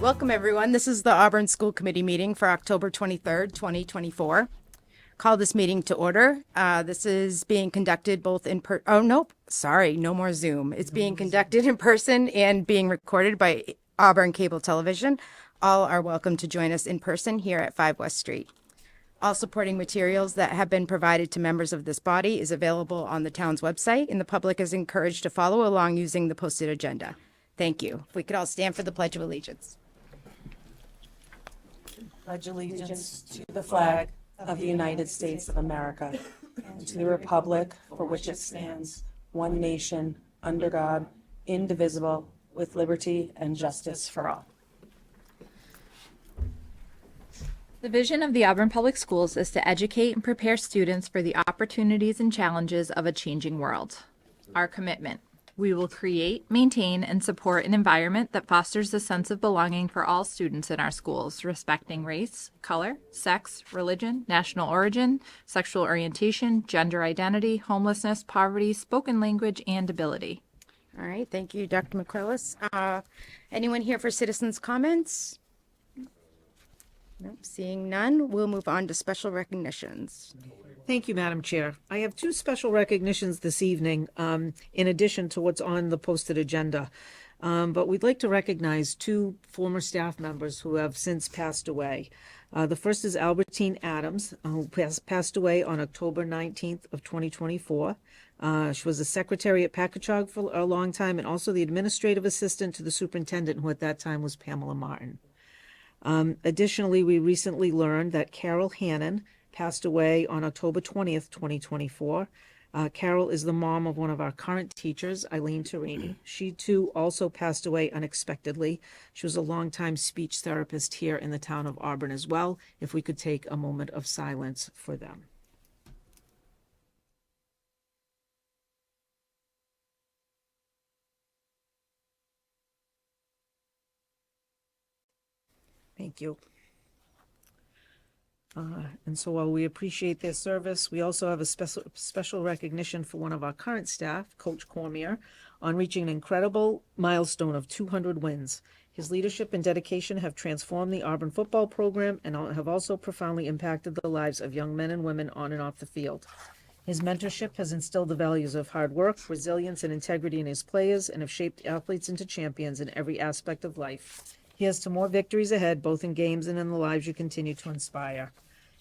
right, welcome everyone. This is the Auburn School Committee meeting for October 23rd, 2024. Call this meeting to order. This is being conducted both in no more Zoom. It's being conducted in person and being recorded by Auburn Cable Television. All are welcome to join us in person here at 5 West Street. All supporting materials that have been provided to members of this body is available on the town's website, and the public is encouraged to follow along using the posted agenda. Thank you. If we could all stand for the Pledge of Allegiance. Pledge allegiance to the flag of the United States of America and to the republic for which it stands, one nation, under God, indivisible, with liberty and justice for all. The vision of the Auburn Public Schools is to educate and prepare students for the opportunities and challenges of a changing world. Our commitment: we will create, maintain, and support an environment that fosters a sense of belonging for all students in our schools, respecting race, color, sex, religion, national origin, sexual orientation, gender identity, homelessness, poverty, spoken language, and ability. All right, thank you, Dr. McCrillis. Anyone here for citizens' comments? Nope, seeing none, we'll move on to special recognitions. Thank you, Madam Chair. I have two special recognitions this evening, in addition to what's on the posted agenda. But we'd like to recognize two former staff members who have since passed away. The first is Albertine Adams, who passed away on October 19th of 2024. She was a secretary at Packagug for a long time and also the administrative assistant to the superintendent, who at that time was Pamela Martin. Additionally, we recently learned that Carol Hannon passed away on October 20th, 2024. Carol is the mom of one of our current teachers, Eileen Torini. She too also passed away unexpectedly. She was a longtime speech therapist here in the town of Auburn as well. If we could take a moment of silence for them. Thank you. And so while we appreciate their service, we also have a special recognition for one of our current staff, Coach Cormier, on reaching an incredible milestone of 200 wins. His leadership and dedication have transformed the Auburn football program and have also profoundly impacted the lives of young men and women on and off the field. His mentorship has instilled the values of hard work, resilience, and integrity in his players and have shaped athletes into champions in every aspect of life. Here's to more victories ahead, both in games and in the lives you continue to inspire.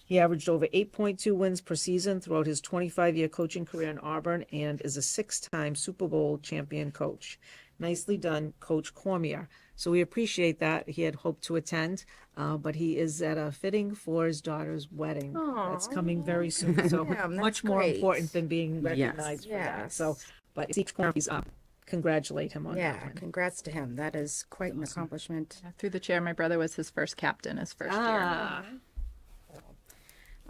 He averaged over 8.2 wins per season throughout his 25-year coaching career in Auburn and is a 6-time Super Bowl champion coach. Nicely done, Coach Cormier. So we appreciate that. He had hoped to attend, but he is at a fitting for his daughter's wedding. That's coming very soon. So Yeah, that's much more great. important than being recognized for that. Yes. So, but Coach Cormier's up. Congratulate him on that Yeah, one. congrats to him. That is quite an accomplishment. Through the chair, my brother was his first captain his first year.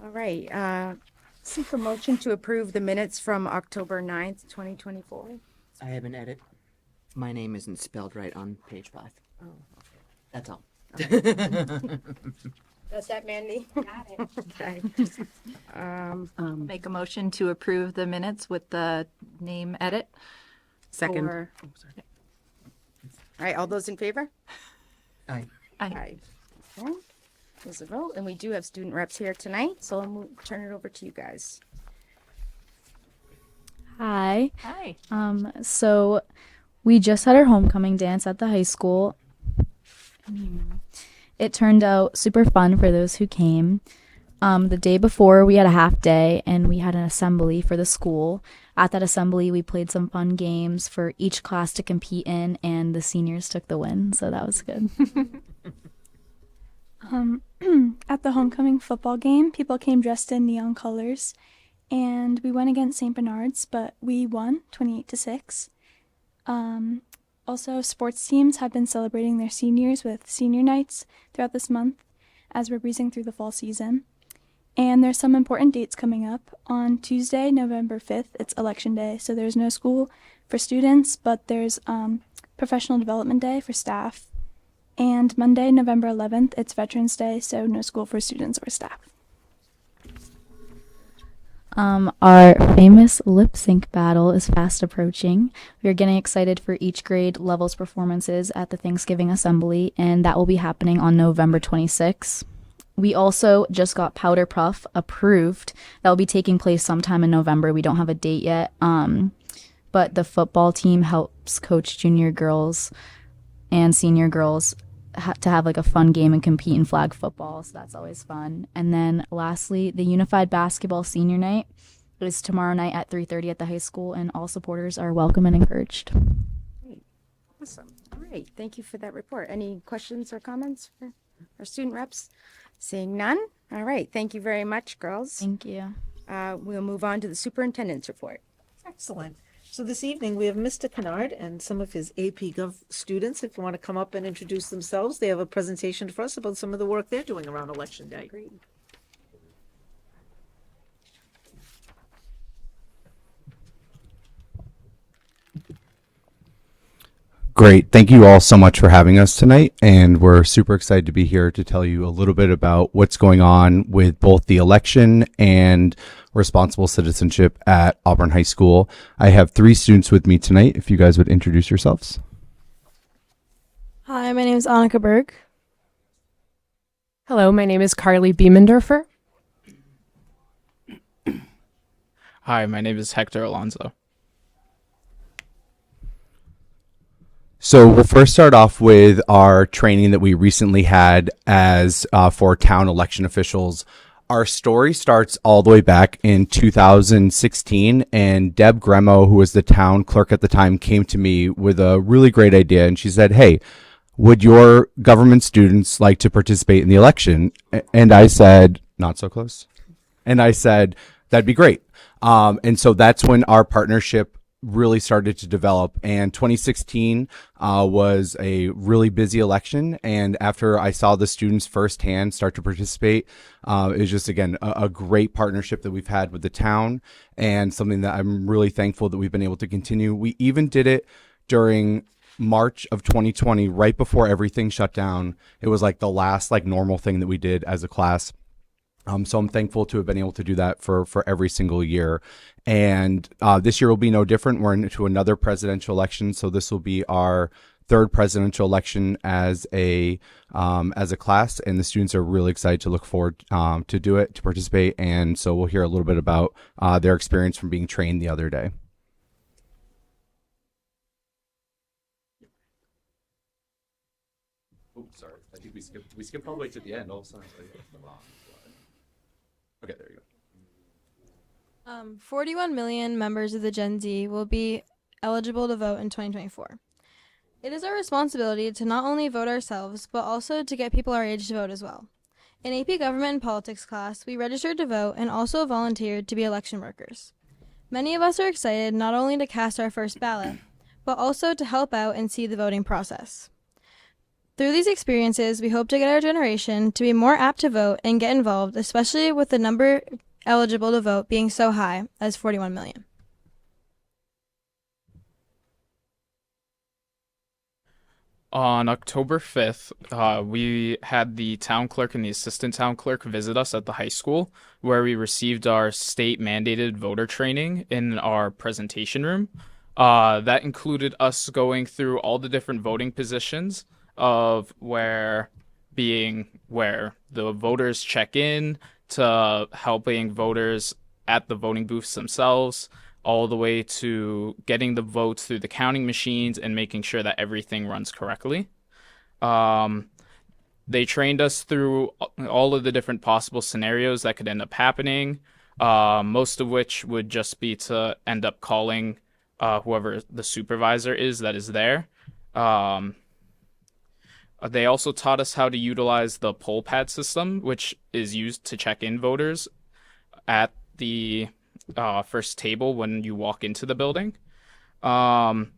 All right, seek a motion to approve the minutes from October 9th, 2024. I have an edit. My name isn't spelled right on page 5. Oh, okay. That's all. Does that, Mandy? Got it. Okay. Make a motion to approve the minutes with the name edit. Second. for- All right, all those in favor? Aye. Aye. Okay. There's a vote, and we do have student reps here tonight, so I'll turn it over to you guys. Hi. Hi. So we just had our homecoming dance at the high school. It turned out super fun for those who came. The day before, we had a half day and we had an assembly for the school. At that assembly, we played some fun games for each class to compete in, and the seniors took the win, so that was good. At the homecoming football game, people came dressed in neon colors, and we went against St. Bernard's, but we won 28-6. Also, sports teams have been celebrating their seniors with senior nights throughout this month as we're breezing through the fall season. And there's some important dates coming up. On Tuesday, November 5th, it's Election Day, so there's no school for students, but there's Professional Development Day for staff. And Monday, November 11th, it's Veterans Day, so no school for students or staff. Our famous lip sync battle is fast approaching. We are getting excited for each grade level's performances at the Thanksgiving Assembly, and that will be happening on November 26th. We also just got Powder Puff approved. That will be taking place sometime in November. We don't have a date yet. But the football team helps coach junior girls and senior girls to have like a fun game and compete in flag football, so that's always fun. And then lastly, the Unified Basketball Senior Night is tomorrow night at 3:30 at the high school, and all supporters are welcome and encouraged. Awesome. All right. Thank you for that report. Any questions or comments for our student reps? Seeing none. All right. Thank you very much, girls. Thank you. We'll move on to the superintendent's report. Excellent. So this evening, we have Mr. Kennard and some of his AP Gov students. If you want to come up and introduce themselves, they have a presentation for us about some of the work they're doing around Election Day. Great. Thank you all so much for having us tonight. And we're super excited to be here to tell you a little bit about what's going on with both the election and responsible citizenship at Auburn High School. I have 3 students with me tonight. If you guys would introduce yourselves. Hi, my name is Annika Berg. Hello, my name is Carly Biemendorfer. Hi, my name is Hector Alonso. So we'll first start off with our training that we recently had as for town election officials. Our story starts all the way back in 2016, and Deb Gremo, who was the town clerk at the time, came to me with a really great idea, and she said, "Hey, would your government students like to participate in the election?" And I said, "Not so close." And I said, "That'd be great." And so that's when our partnership really started to develop, and 2016 was a really busy election, and after I saw the students firsthand start to participate, it was just, again, a great partnership that we've had with the town, and something that I'm really thankful that we've been able to continue. We even did it during March of 2020, right before everything shut down. It was like the last normal thing that we did as a class. So I'm thankful to have been able to do that for every single year. And this year will be no different. We're into another presidential election. So this will be our 3rd presidential election as a class. And the students are really excited to look forward to participate. And so we'll hear a little bit about their experience from being trained the other day. Oh, sorry. I think we skipped all the way to the end. All of a sudden. Okay, there you go. 41 million members of the Gen Z will be eligible to vote in 2024. It is our responsibility to not only vote ourselves, but also to get people our age to vote as well. In AP Government and Politics class, we registered to vote and also volunteered to be election workers. Many of us are excited not only to cast our first ballot, but also to help out and see the voting process. Through these experiences, we hope to get our generation to be more apt to vote and get involved, especially with the number eligible to vote being so high as 41 million. On October 5th, we had the town clerk and the assistant town clerk visit us at the high school, where we received our state-mandated voter training in our presentation room. That included us going through all the different voting positions of where the voters check in, to helping voters at the voting booths themselves, all the way to getting the votes through the counting machines and making sure that everything runs correctly. They trained us through all of the different possible scenarios that could end up happening, most of which would just be to end up calling whoever the supervisor is that is there. They also taught us how to utilize the poll pad system, which is used to check in voters at the first table when you walk into the building. An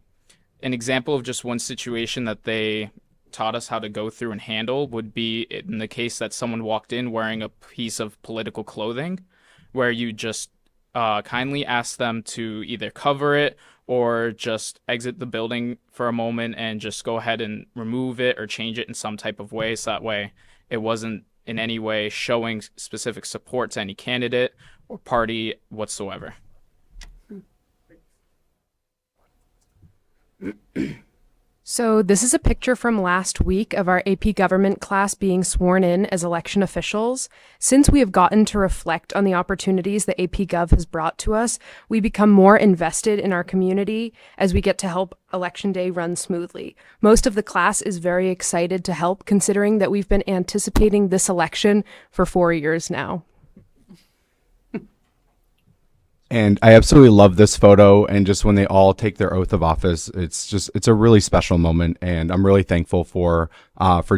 example of just one situation that they taught us how to go through and handle would be in the case that someone walked in wearing a piece of political clothing, where you just kindly ask them to either cover it or just exit the building for a moment and just go ahead and remove it or change it in some type of way, so that way it wasn't in any way showing specific support to any candidate or party whatsoever. So, this is a picture from last week of our AP Government class being sworn in as election officials. Since we have gotten to reflect on the opportunities that AP Gov has brought to us, we become more invested in our community as we get to help Election Day run smoothly. Most of the class is very excited to help, considering that we've been anticipating this election for 4 years now. And I absolutely love this photo, and just when they all take their oath of office, it's a really special moment, and I'm really thankful for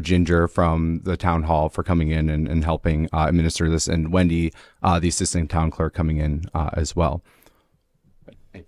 Ginger from the town hall for coming in and helping administer this, and Wendy, the assistant town clerk, coming in as well. Okay.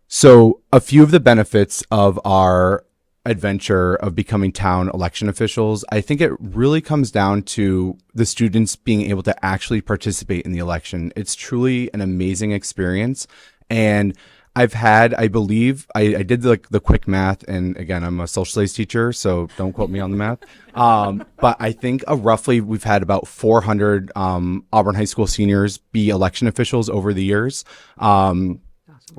So a few of the benefits of our adventure of becoming town election officials, I think it really comes down to the students being able to actually participate in the election. It's truly an amazing experience. And I've had, I believe, I did the quick math, and again, I'm a social studies teacher, so don't quote me on the math. But I think roughly we've had about 400 Auburn High School seniors be election officials over the years.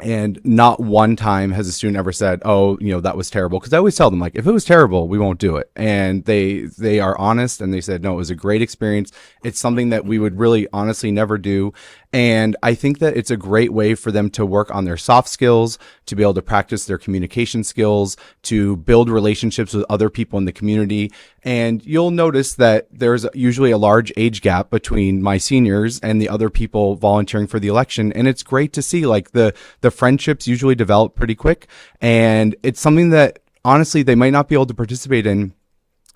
And not one time has a student ever said, "Oh, that was terrible." Because I always tell them, like, if it was terrible, we won't do it. And they are honest, and they said, "No, it was a great experience. It's something that we would really honestly never do." And I think that it's a great way for them to work on their soft skills, to be able to practice their communication skills, to build relationships with other people in the community. And you'll notice that there's usually a large age gap between my seniors and the other people volunteering for the election. And it's great to see, like, the friendships usually develop pretty quick. And it's something that honestly they might not be able to participate in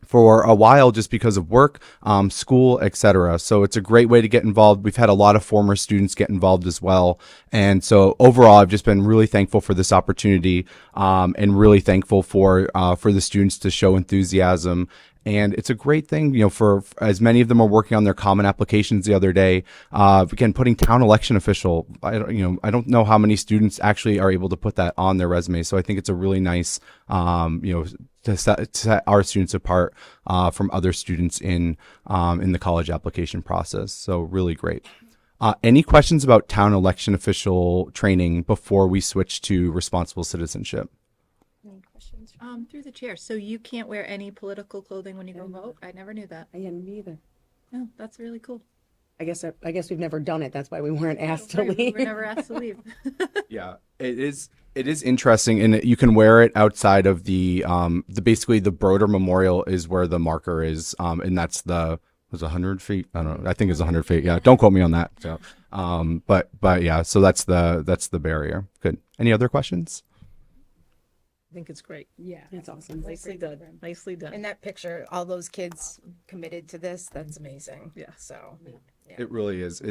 for a while just because of work, school, etc. So it's a great way to get involved. We've had a lot of former students get involved as well. And so overall, I've just been really thankful for this opportunity, and really thankful for the students to show enthusiasm. And it's a great thing, for as many of them are working on their common applications the other day. Again, putting town election official, I don't know how many students actually are able to put that on their resume. So I think it's a really nice, to set our students apart from other students in the college application process. So really great. Any questions about town election official training before we switch to responsible citizenship? Through the chair. So you can't wear any political clothing when you go vote? I never knew that. I didn't either. No, that's really cool. I guess we've never done it. That's why we weren't asked to Right, we leave. were never asked to leave. Yeah, it is interesting, and you can wear it outside of the basically the Broder Memorial is where the marker is, and that's was 100 feet. I don't know. I think it's 100 feet. Yeah, don't quote me on that. So, but yeah, so that's the barrier. Good. Any other questions? I think it's great. Yeah. That's awesome. Nicely done. Nicely done. In that picture, all those kids committed to this. That's amazing. Yeah. So, It really is.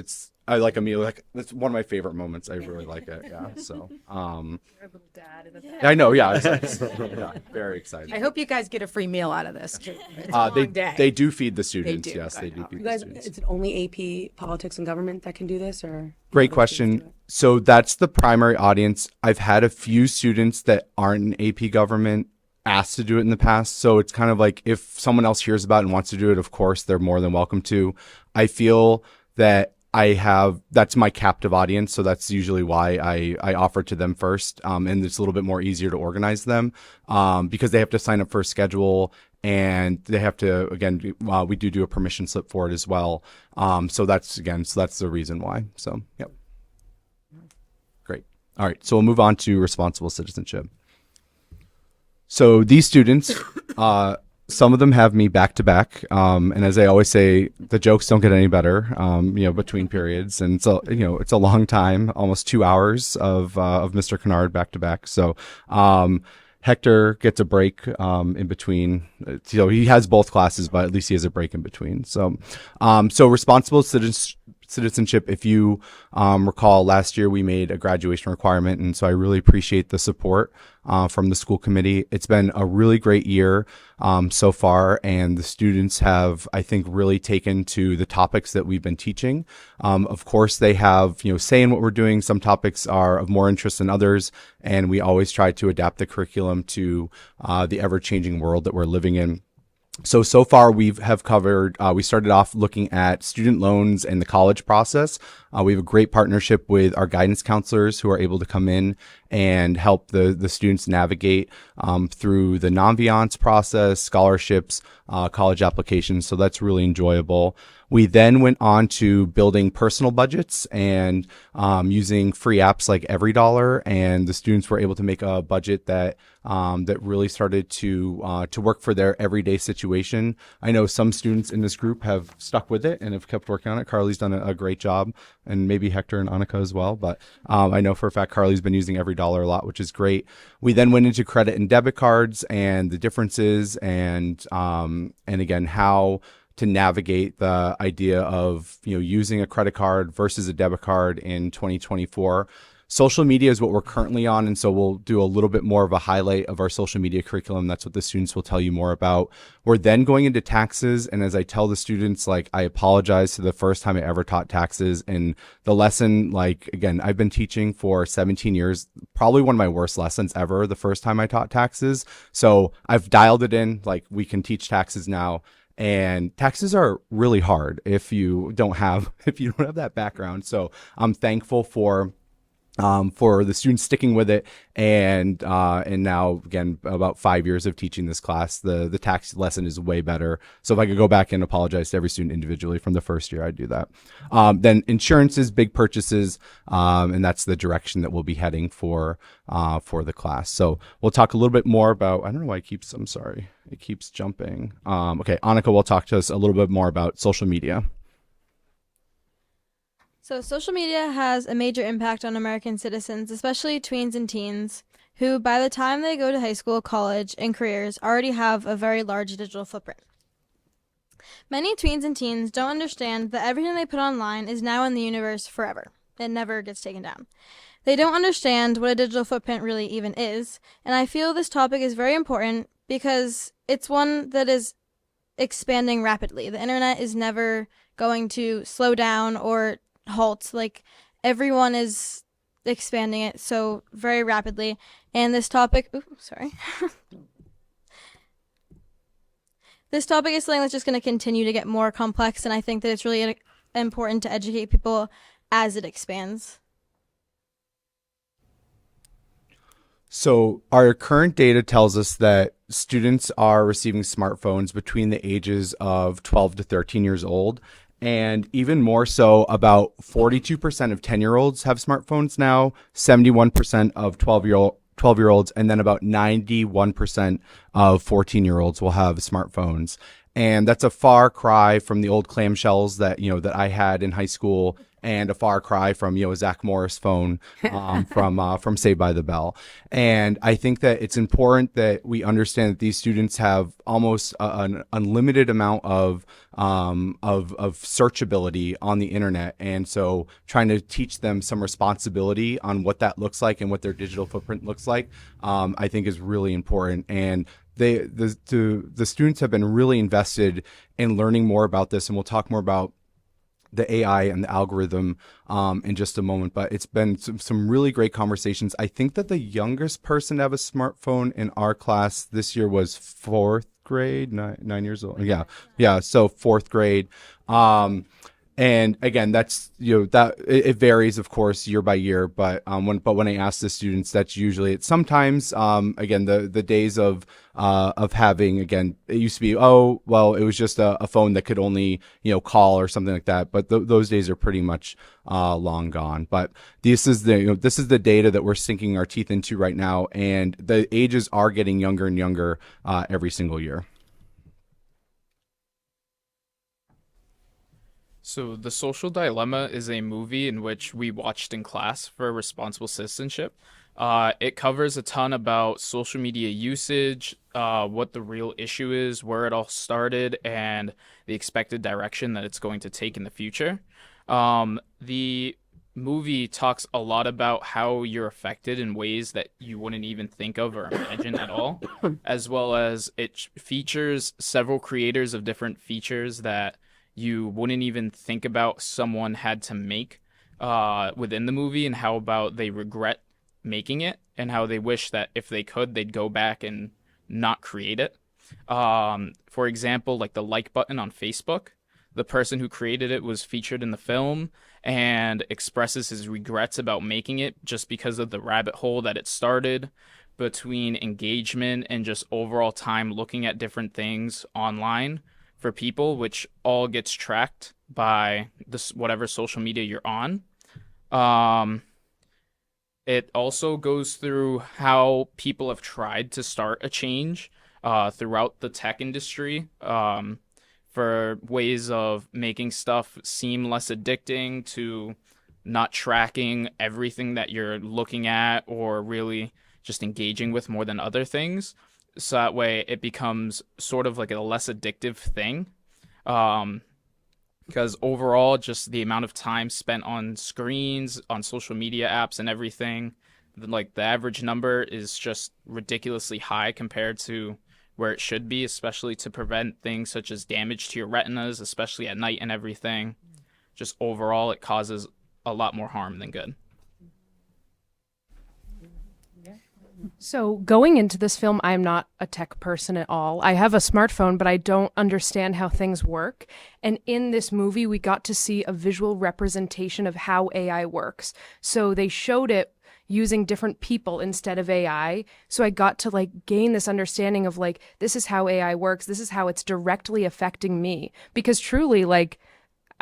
I like Amelia. Like, that's one of my favorite moments. I really like it. Yeah. So, I know. Yeah. Yeah. Very excited. I hope you guys get a free meal out of this. Too. It's a long day. They do feed the students. do. Yes, they do feed You the guys, students. it's only AP Politics and Government that can do this, or Great question. So that's the primary audience. I've had a few students that aren't in AP government asked to do it in the past. So it's kind of like if someone else hears about it and wants to do it, of course, they're more than welcome to. I feel that that's my captive audience. So that's usually why I offer to them first. And it's a little bit more easier to organize them because they have to sign up for a schedule. And they have to, again, we do a permission slip for it as well. So that's the reason why. So, yep. Great. All right. So we'll move on to responsible citizenship. So these students, some of them have me back to back. And as I always say, the jokes don't get any better, between periods. And so, it's a long time, almost 2 hours of Mr. Kennard back to back. So, Hector gets a break in between. He has both classes, but at least he has a break in between. So, responsible citizenship. If you recall, last year we made a graduation requirement, and so I really appreciate the support from the school committee. It's been a really great year so far, and the students have, I think, really taken to the topics that we've been teaching. Of course, they have say in what we're doing. Some topics are of more interest than others, and we always try to adapt the curriculum to the ever-changing world that we're living in. So far we have covered, we started off looking at student loans and the college process. We have a great partnership with our guidance counselors who are able to come in and help the students navigate through the non-viance process, scholarships, college applications. So that's really enjoyable. We then went on to building personal budgets and using free apps like EveryDollar, and the students were able to make a budget that that really started to work for their everyday situation. I know some students in this group have stuck with it and have kept working on it. Carly's done a great job, and maybe Hector and Annika as well. But I know for a fact Carly's been using EveryDollar a lot, which is great. We then went into credit and debit cards and the differences, and again how to navigate the idea of using a credit card versus a debit card in 2024. Social media is what we're currently on, and so we'll do a little bit more of a highlight of our social media curriculum. That's what the students will tell you more about. We're then going into taxes, and as I tell the students, like, I apologize to the first time I ever taught taxes, and the lesson, like, again, I've been teaching for 17 years, probably one of my worst lessons ever the first time I taught taxes. So I've dialed it in, like, we can teach taxes now. And taxes are really hard if you don't have that background. So I'm thankful for the students sticking with it, and now again about 5 years of teaching this class, the tax lesson is way better. So if I could go back and apologize to every student individually from the first year, I'd do that. Then insurances, big purchases, and that's the direction that we'll be heading for the class. So we'll talk a little bit more about. I don't know why I'm sorry, it keeps jumping. Okay, Annika will talk to us a little bit more about social media. So, social media has a major impact on American citizens, especially tweens and teens, who by the time they go to high school, college, and careers already have a very large digital footprint. Many tweens and teens don't understand that everything they put online is now in the universe forever. It never gets taken down. They don't understand what a digital footprint really even is, and I feel this topic is very important because it's one that is expanding rapidly. The internet is never going to slow down or halt. Like, everyone is expanding it so very rapidly, and this topic this topic is something that's just going to continue to get more complex, and I think that it's really important to educate people as it expands. So our current data tells us that students are receiving smartphones between the ages of 12 to 13 years old. And even more so, about 42% of 10-year-olds have smartphones now, 71% of 12-year-olds, and then about 91% of 14-year-olds will have smartphones. And that's a far cry from the old clamshells that I had in high school, and a far cry from a Zach Morris phone from Saved by the Bell. And I think that it's important that we understand that these students have almost an unlimited amount of searchability on the internet, and so trying to teach them some responsibility on what that looks like and what their digital footprint looks like, I think is really important. And the students have been really invested in learning more about this, and we'll talk more about the AI and the algorithm in just a moment. But it's been some really great conversations. I think that the youngest person to have a smartphone in our class this year was fourth grade, 9 years old. Yeah. So fourth grade. And again, that's that it varies, of course, year by year. But when I ask the students, that's usually it. Sometimes again, the days of having, again, it used to be, oh well, it was just a phone that could only call or something like that. But those days are pretty much long gone. But this is the data that we're sinking our teeth into right now, and the ages are getting younger and younger every single year. So, The Social Dilemma is a movie in which we watched in class for responsible citizenship. It covers a ton about social media usage, what the real issue is, where it all started, and the expected direction that it's going to take in the future. The movie talks a lot about how you're affected in ways that you wouldn't even think of or imagine at all, as well as it features several creators of different features that you wouldn't even think about someone had to make within the movie, and how about they regret making it, and how they wish that if they could, they'd go back and not create it. For example, like the like button on Facebook. The person who created it was featured in the film and expresses his regrets about making it just because of the rabbit hole that it started between engagement and just overall time looking at different things online for people, which all gets tracked by this whatever social media you're on. It also goes through how people have tried to start a change throughout the tech industry. For ways of making stuff seem less addicting, to not tracking everything that you're looking at or really just engaging with more than other things. So that way it becomes sort of like a less addictive thing. Because overall, just the amount of time spent on screens, on social media apps and everything, like the average number is just ridiculously high compared to where it should be, especially to prevent things such as damage to your retinas, especially at night and everything. Just overall, it causes a lot more harm than good. So going into this film, I'm not a tech person at all. I have a smartphone, but I don't understand how things work. And in this movie, we got to see a visual representation of how AI works. So they showed it using different people instead of AI. So I got to like gain this understanding of like, this is how AI works. This is how it's directly affecting me. Because truly, like,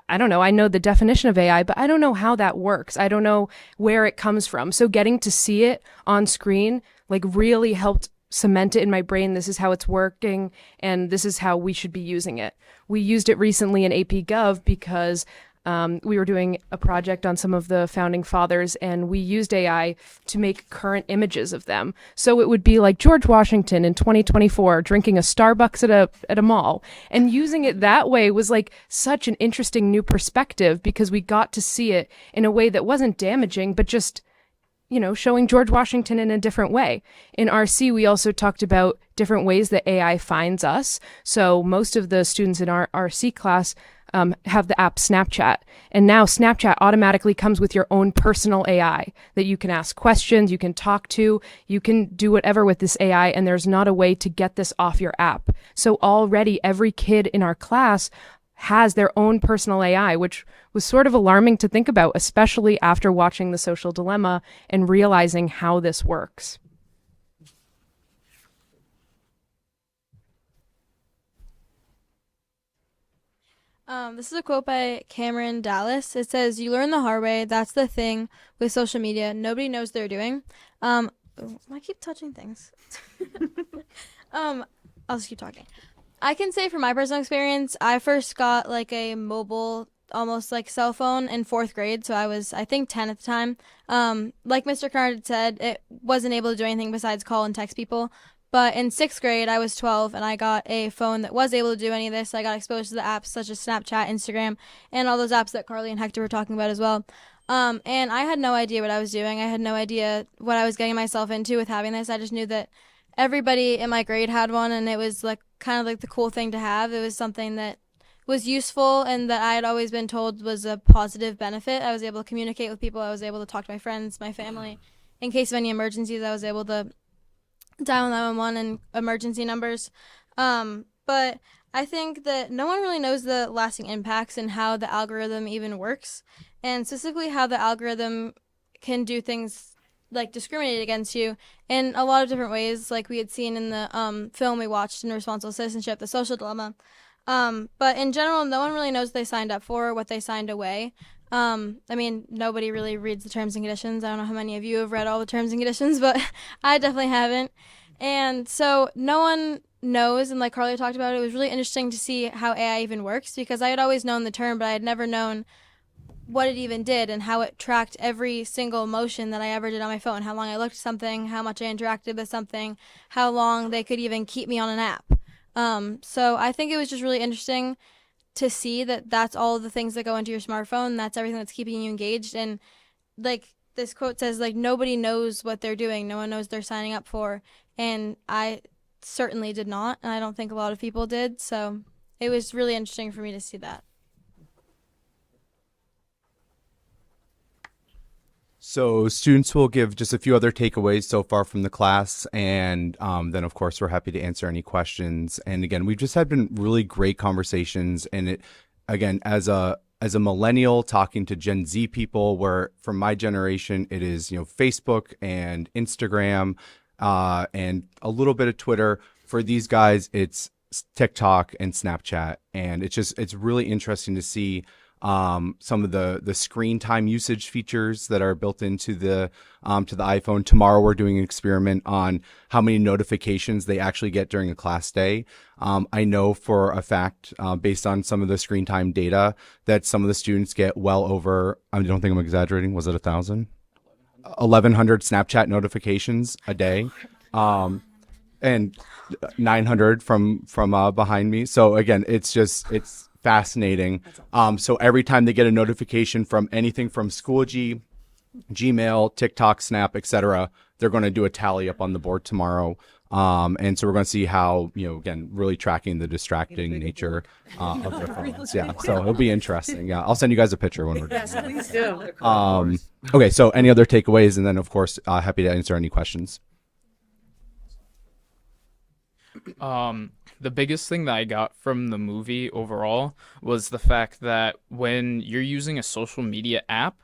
I don't know, I know the definition of AI, but I don't know how that works. I don't know where it comes from. So getting to see it on screen, like, really helped cement it in my brain. This is how it's working, and this is how we should be using it. We used it recently in AP Gov because we were doing a project on some of the founding fathers, and we used AI to make current images of them. So it would be like George Washington in 2024 drinking a Starbucks at a mall. And using it that way was like such an interesting new perspective, because we got to see it in a way that wasn't damaging, but just, you know, showing George Washington in a different way. In RC, we also talked about different ways that AI finds us. So most of the students in our RC class have the app Snapchat. And now Snapchat automatically comes with your own personal AI that you can ask questions, you can talk to, you can do whatever with this AI, and there's not a way to get this off your app. So already every kid in our class has their own personal AI, which was sort of alarming to think about, especially after watching The Social Dilemma and realizing how this works. This is a quote by Cameron Dallas. It says, "You learn the hard way. That's the thing with social media. Nobody knows they're doing." I keep touching things. I'll just keep talking. I can say from my personal experience, I first got like a mobile, almost like cell phone in 4th grade. So I was, I think, 10 at the time. Like Mr. Kennard had said, it wasn't able to do anything besides call and text people. But in 6th grade, I was 12, and I got a phone that was able to do any of this. I got exposed to the apps such as Snapchat, Instagram, and all those apps that Carly and Hector were talking about as well. And I had no idea what I was doing. I had no idea what I was getting myself into with having this. I just knew that everybody in my grade had one, and it was like kind of like the cool thing to have. It was something that was useful and that I had always been told was a positive benefit. I was able to communicate with people. I was able to talk to my friends, my family. In case of any emergencies, I was able to dial 911 and emergency numbers. But I think that no one really knows the lasting impacts and how the algorithm even works, and specifically how the algorithm can do things like discriminate against you in a lot of different ways, like we had seen in the film we watched in Responsible Citizenship, The Social Dilemma. But in general, no one really knows what they signed up for, what they signed away. I mean, nobody really reads the terms and conditions. I don't know how many of you have read all the terms and conditions, but I definitely haven't. And so no one knows, and like Carly talked about, it was really interesting to see how AI even works, because I had always known the term, but I had never known what it even did and how it tracked every single motion that I ever did on my phone, how long I looked at something, how much I interacted with something, how long they could even keep me on an app. So I think it was just really interesting to see that that's all the things that go into your smartphone. That's everything that's keeping you engaged. And like this quote says, like, nobody knows what they're doing. No one knows they're signing up for. And I certainly did not. And I don't think a lot of people did. So it was really interesting for me to see that. So students will give just a few other takeaways so far from the class, and then of course we're happy to answer any questions. And again, we've just had been really great conversations. And it, again, as a millennial talking to Gen Z people, where from my generation it is Facebook and Instagram and a little bit of Twitter. For these guys, it's TikTok and Snapchat, and it's really interesting to see some of the screen time usage features that are built into the iPhone. Tomorrow we're doing an experiment on how many notifications they actually get during a class day. I know for a fact, based on some of the screen time data, that some of the students get well over, I don't think I'm exaggerating, was it 1,000? 1,100 Snapchat notifications a day. And 900 from behind me. So again, it's fascinating. So every time they get a notification from anything from Schoology, Gmail, TikTok, Snap, etc., they're going to do a tally up on the board tomorrow. And so we're going to see how, again, really tracking the distracting nature of their phones. Yeah, so it'll be interesting. Yeah, I'll send you guys a picture when we're done. Yes, please do. Okay, so any other takeaways? And then, of course, happy to answer any questions. The biggest thing that I got from the movie overall was the fact that when you're using a social media app,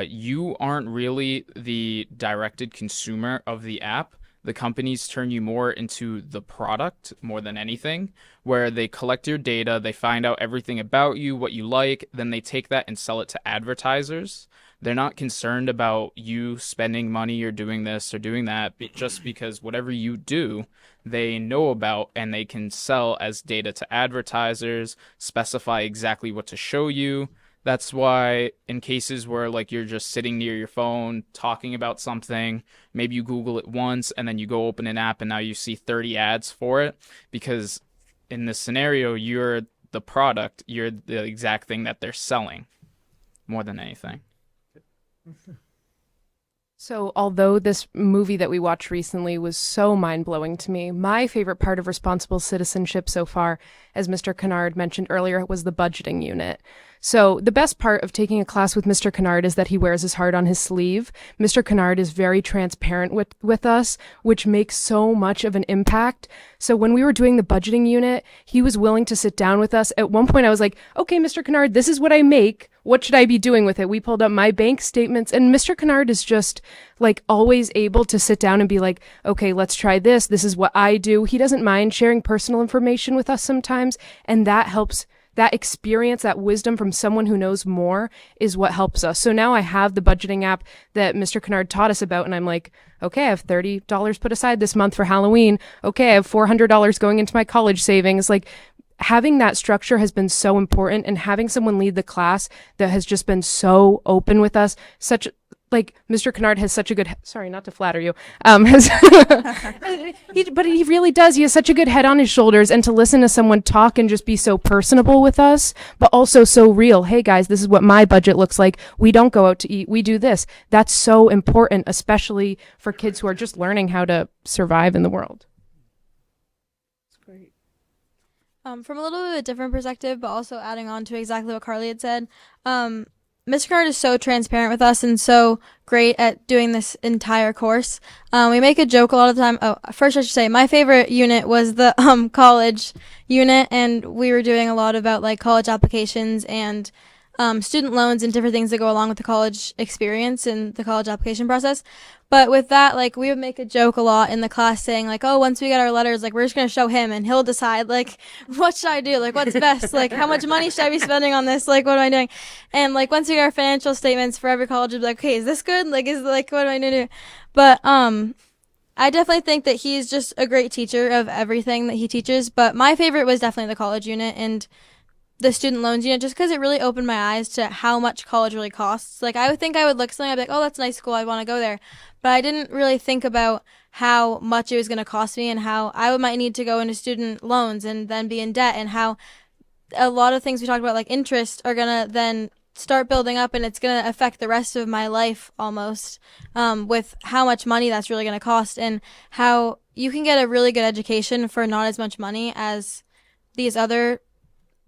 you aren't really the directed consumer of the app. The companies turn you more into the product more than anything, where they collect your data, they find out everything about you, what you like, then they take that and sell it to advertisers. They're not concerned about you spending money or doing this or doing that, just because whatever you do, they know about and they can sell as data to advertisers, specify exactly what to show you. That's why in cases where like you're just sitting near your phone talking about something, maybe you Google it once and then you go open an app and now you see 30 ads for it, because in this scenario, you're the product, you're the exact thing that they're selling more than anything. So, although this movie that we watched recently was so mind-blowing to me, my favorite part of responsible citizenship so far, as Mr. Kennard mentioned earlier, was the budgeting unit. So, the best part of taking a class with Mr. Kennard is that he wears his heart on his sleeve. Mr. Kennard is very transparent with us, which makes so much of an impact. So, when we were doing the budgeting unit, he was willing to sit down with us. At one point, I was like, okay, Mr. Kennard, this is what I make. What should I be doing with it? We pulled up my bank statements, and Mr. Kennard is just like always able to sit down and be like, okay, let's try this. This is what I do. He doesn't mind sharing personal information with us sometimes, and that helps. That experience, that wisdom from someone who knows more is what helps us. So now I have the budgeting app that Mr. Kennard taught us about, and I'm like, okay, I have $30 put aside this month for Halloween. Okay, I have $400 going into my college savings. Like, having that structure has been so important, and having someone lead the class that has just been so open with us, like Mr. Kennard has such a good, sorry, not to flatter you, but he really does. He has such a good head on his shoulders, and to listen to someone talk and just be so personable with us, but also so real. Hey guys, this is what my budget looks like. We don't go out to eat. We do this. That's so important, especially for kids who are just learning how to survive in the world. From a little bit of a different perspective, but also adding on to exactly what Carly had said, Mr. Kennard is so transparent with us and so great at doing this entire course. We make a joke a lot of the time. Oh, first I should say my favorite unit was the college unit, and we were doing a lot about like college applications and student loans and different things that go along with the college experience and the college application process. But with that, like, we would make a joke a lot in the class saying, like, oh, once we get our letters, like, we're just going to show him and he'll decide, like, what should I do? Like, what's best? Like, how much money should I be spending on this? Like, what am I doing? And, like, once we get our financial statements for every college, we'd be like, okay, is this good? Like, what am I going to do? But, I definitely think that he's just a great teacher of everything that he teaches. But my favorite was definitely the college unit and the student loans unit, just because it really opened my eyes to how much college really costs. Like, I would think I would look at something, I'd be like, oh, that's a nice school, I want to go there. But I didn't really think about how much it was going to cost me and how I might need to go into student loans and then be in debt, and how a lot of things we talked about, like interest, are going to then start building up, and it's going to affect the rest of my life almost, with how much money that's really going to cost, and how you can get a really good education for not as much money as these other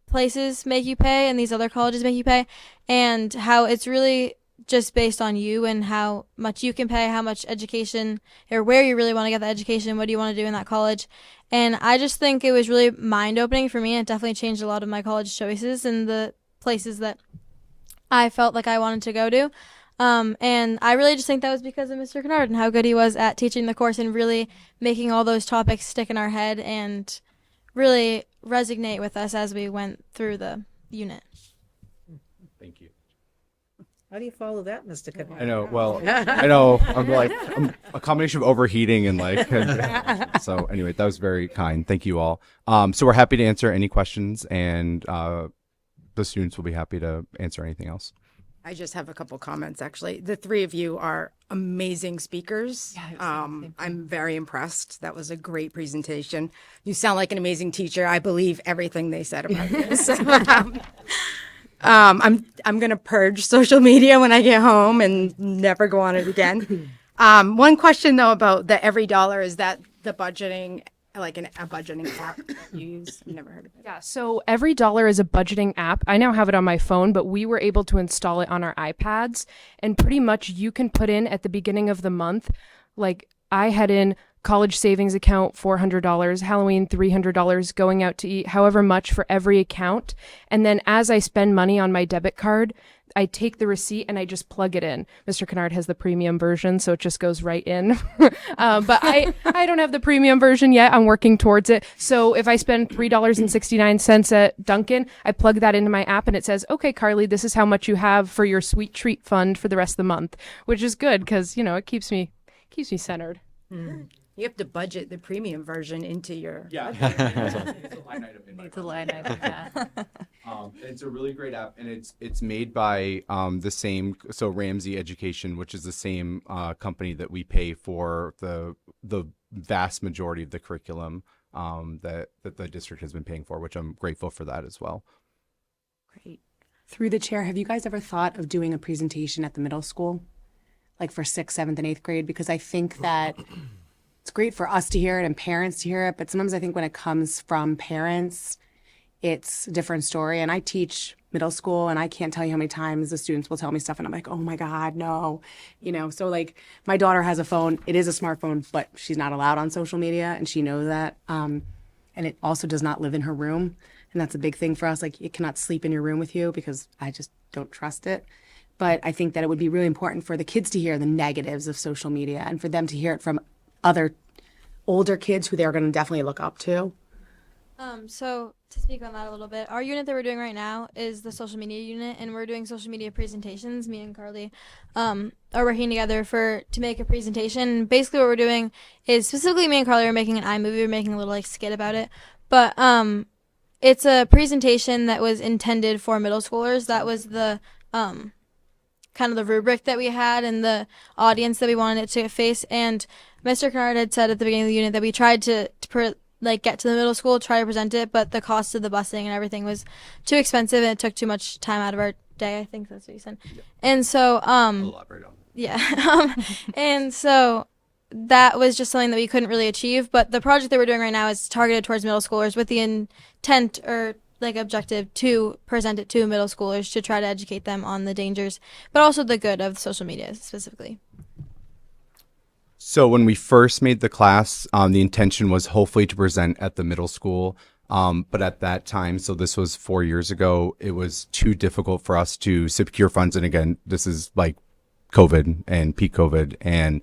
places make you pay and these other colleges make you pay, and how it's really just based on you and how much you can pay, how much education, or where you really want to get the education, what do you want to do in that college. And I just think it was really mind-opening for me. It definitely changed a lot of my college choices and the places that I felt like I wanted to go to. And I really just think that was because of Mr. Kennard and how good he was at teaching the course and really making all those topics stick in our head and really resonate with us as we went through the unit. Thank you. How do you follow that, Mr. Kennard? I know. Well, I know. I'm a combination of overheating and so anyway, that was very kind. Thank you all. So we're happy to answer any questions, and the students will be happy to answer anything else. I just have a couple comments, actually. The three of you are amazing speakers. I'm very impressed. That was a great presentation. You sound like an amazing teacher. I believe everything they said about you. So, I'm going to purge social media when I get home and never go on it again. One question, though, about the Every Dollar, is that the budgeting, like a budgeting app that you use? I've never heard of it. Yeah, so Every Dollar is a budgeting app. I now have it on my phone, but we were able to install it on our iPads. And pretty much you can put in at the beginning of the month, like I had in college savings account, $400, Halloween, $300, going out to eat, however much for every account. And then as I spend money on my debit card, I take the receipt and I just plug it in. Mr. Kennard has the premium version, so it just goes right in. But I don't have the premium version yet. I'm working towards it. So if I spend $3.69 at Dunkin', I plug that into my app and it says, okay, Carly, this is how much you have for your sweet treat fund for the rest of the month, which is good because, you know, it keeps me centered. You have to budget the premium version into your. Yeah, it's a line item in my It's a line item, yeah. It's a really great app, and it's made by the same, so Ramsey Education, which is the same company that we pay for the vast majority of the curriculum that the district has been paying for, which I'm grateful for that as well. Great. Through the chair, have you guys ever thought of doing a presentation at the middle school, like for 6th, 7th, and 8th grade? Because I think that it's great for us to hear it and parents to hear it, but sometimes I think when it comes from parents, it's a different story. And I teach middle school, and I can't tell you how many times the students will tell me stuff, and I'm like, oh my God, no. You know, so like my daughter has a phone. It is a smartphone, but she's not allowed on social media, and she knows that. And it also does not live in her room. And that's a big thing for us. Like, it cannot sleep in your room with you because I just don't trust it. But I think that it would be really important for the kids to hear the negatives of social media and for them to hear it from other older kids who they're going to definitely look up to. So to speak on that a little bit, our unit that we're doing right now is the social media unit, and we're doing social media presentations. Me and Carly are working together to make a presentation. Basically what we're doing is, specifically me and Carly are making an iMovie. We're making a little like skit about it. But it's a presentation that was intended for middle schoolers. That was the kind of the rubric that we had and the audience that we wanted it to face. And Mr. Kennard had said at the beginning of the unit that we tried to get to the middle school, try to present it, but the cost of the busing and everything was too expensive and it took too much time out of our day. I think that's what you said. Yeah. And so, Elaborate on. Yeah. And so that was just something that we couldn't really achieve. But the project that we're doing right now is targeted towards middle schoolers with the intent or like objective to present it to middle schoolers to try to educate them on the dangers, but also the good of social media specifically. So when we first made the class, the intention was hopefully to present at the middle school. But at that time, so this was 4 years ago, it was too difficult for us to secure funds. And again, this is like COVID and peak COVID, and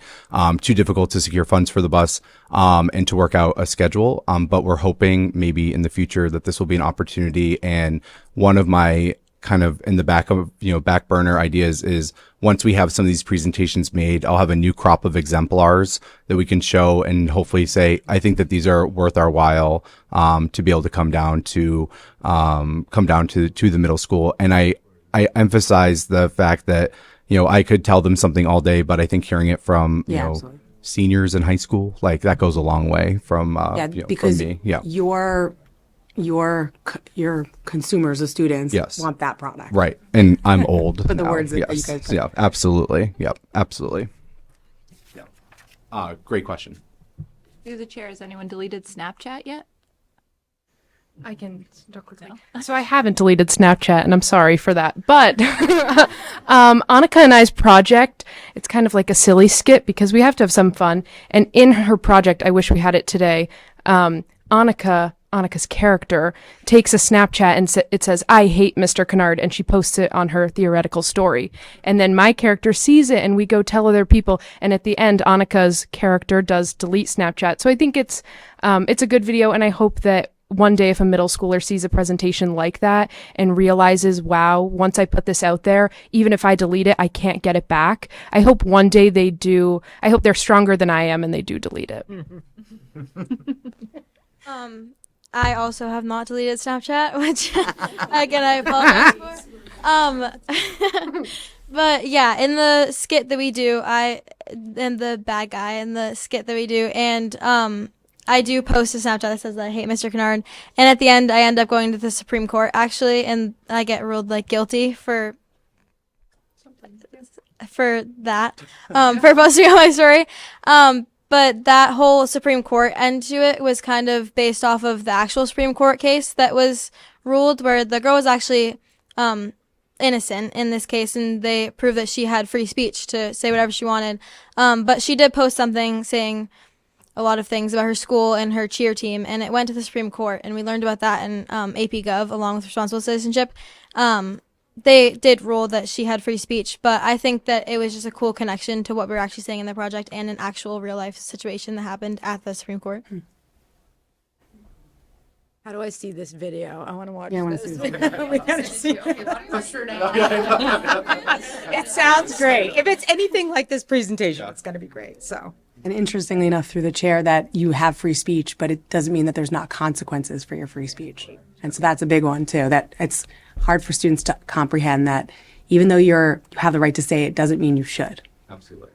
too difficult to secure funds for the bus and to work out a schedule. But we're hoping maybe in the future that this will be an opportunity. And one of my kind of in the back burner ideas is once we have some of these presentations made, I'll have a new crop of exemplars that we can show and hopefully say, I think that these are worth our while to be able to come down to the middle school. And I emphasize the fact that, I could tell them something all day, but I think hearing it from, absolutely. Seniors in high school, like that goes a long way from, because from me. Yeah. Your consumers, the students, Yes. want that product. Right. And I'm old. For the now. words that Yes. you guys put. Yeah, absolutely. Yep. Absolutely. Yeah. Great question. Through the chair, has anyone deleted Snapchat yet? I can talk quickly. So I haven't deleted Snapchat, and I'm sorry for that. But Annika and I's project, it's kind of like a silly skit because we have to have some fun. And in her project, I wish we had it today. Annika's character takes a Snapchat and it says, "I hate Mr. Kennard," and she posts it on her theoretical story. And then my character sees it and we go tell other people. And at the end, Annika's character does delete Snapchat. So I think it's a good video, and I hope that one day if a middle schooler sees a presentation like that and realizes, wow, once I put this out there, even if I delete it, I can't get it back. I hope one day they do. I hope they're stronger than I am and they do delete it. I also have not deleted Snapchat, which again I apologize for. But yeah, in the skit that we do, I am the bad guy in the skit that we do, and I do post a Snapchat that says that I hate Mr. Kennard, and at the end I end up going to the Supreme Court actually, and I get ruled like guilty for that, for posting on my story. But that whole Supreme Court end to it was kind of based off of the actual Supreme Court case that was ruled, where the girl was actually innocent in this case, and they proved that she had free speech to say whatever she wanted. But she did post something saying a lot of things about her school and her cheer team, and it went to the Supreme Court, and we learned about that in AP Gov along with responsible citizenship. They did rule that she had free speech, but I think that it was just a cool connection to what we were actually saying in the project and an actual real life situation that happened at the Supreme Court. How do I see this video? I want to watch Yeah, I wanna this. see this. We gotta see. It sounds great. If it's anything like this presentation, it's going to be great. So. And interestingly enough, through the chair, that you have free speech, but it doesn't mean that there's not consequences for your free speech. And so that's a big one too, that it's hard for students to comprehend that even though you have the right to say it, doesn't mean you should. Absolutely.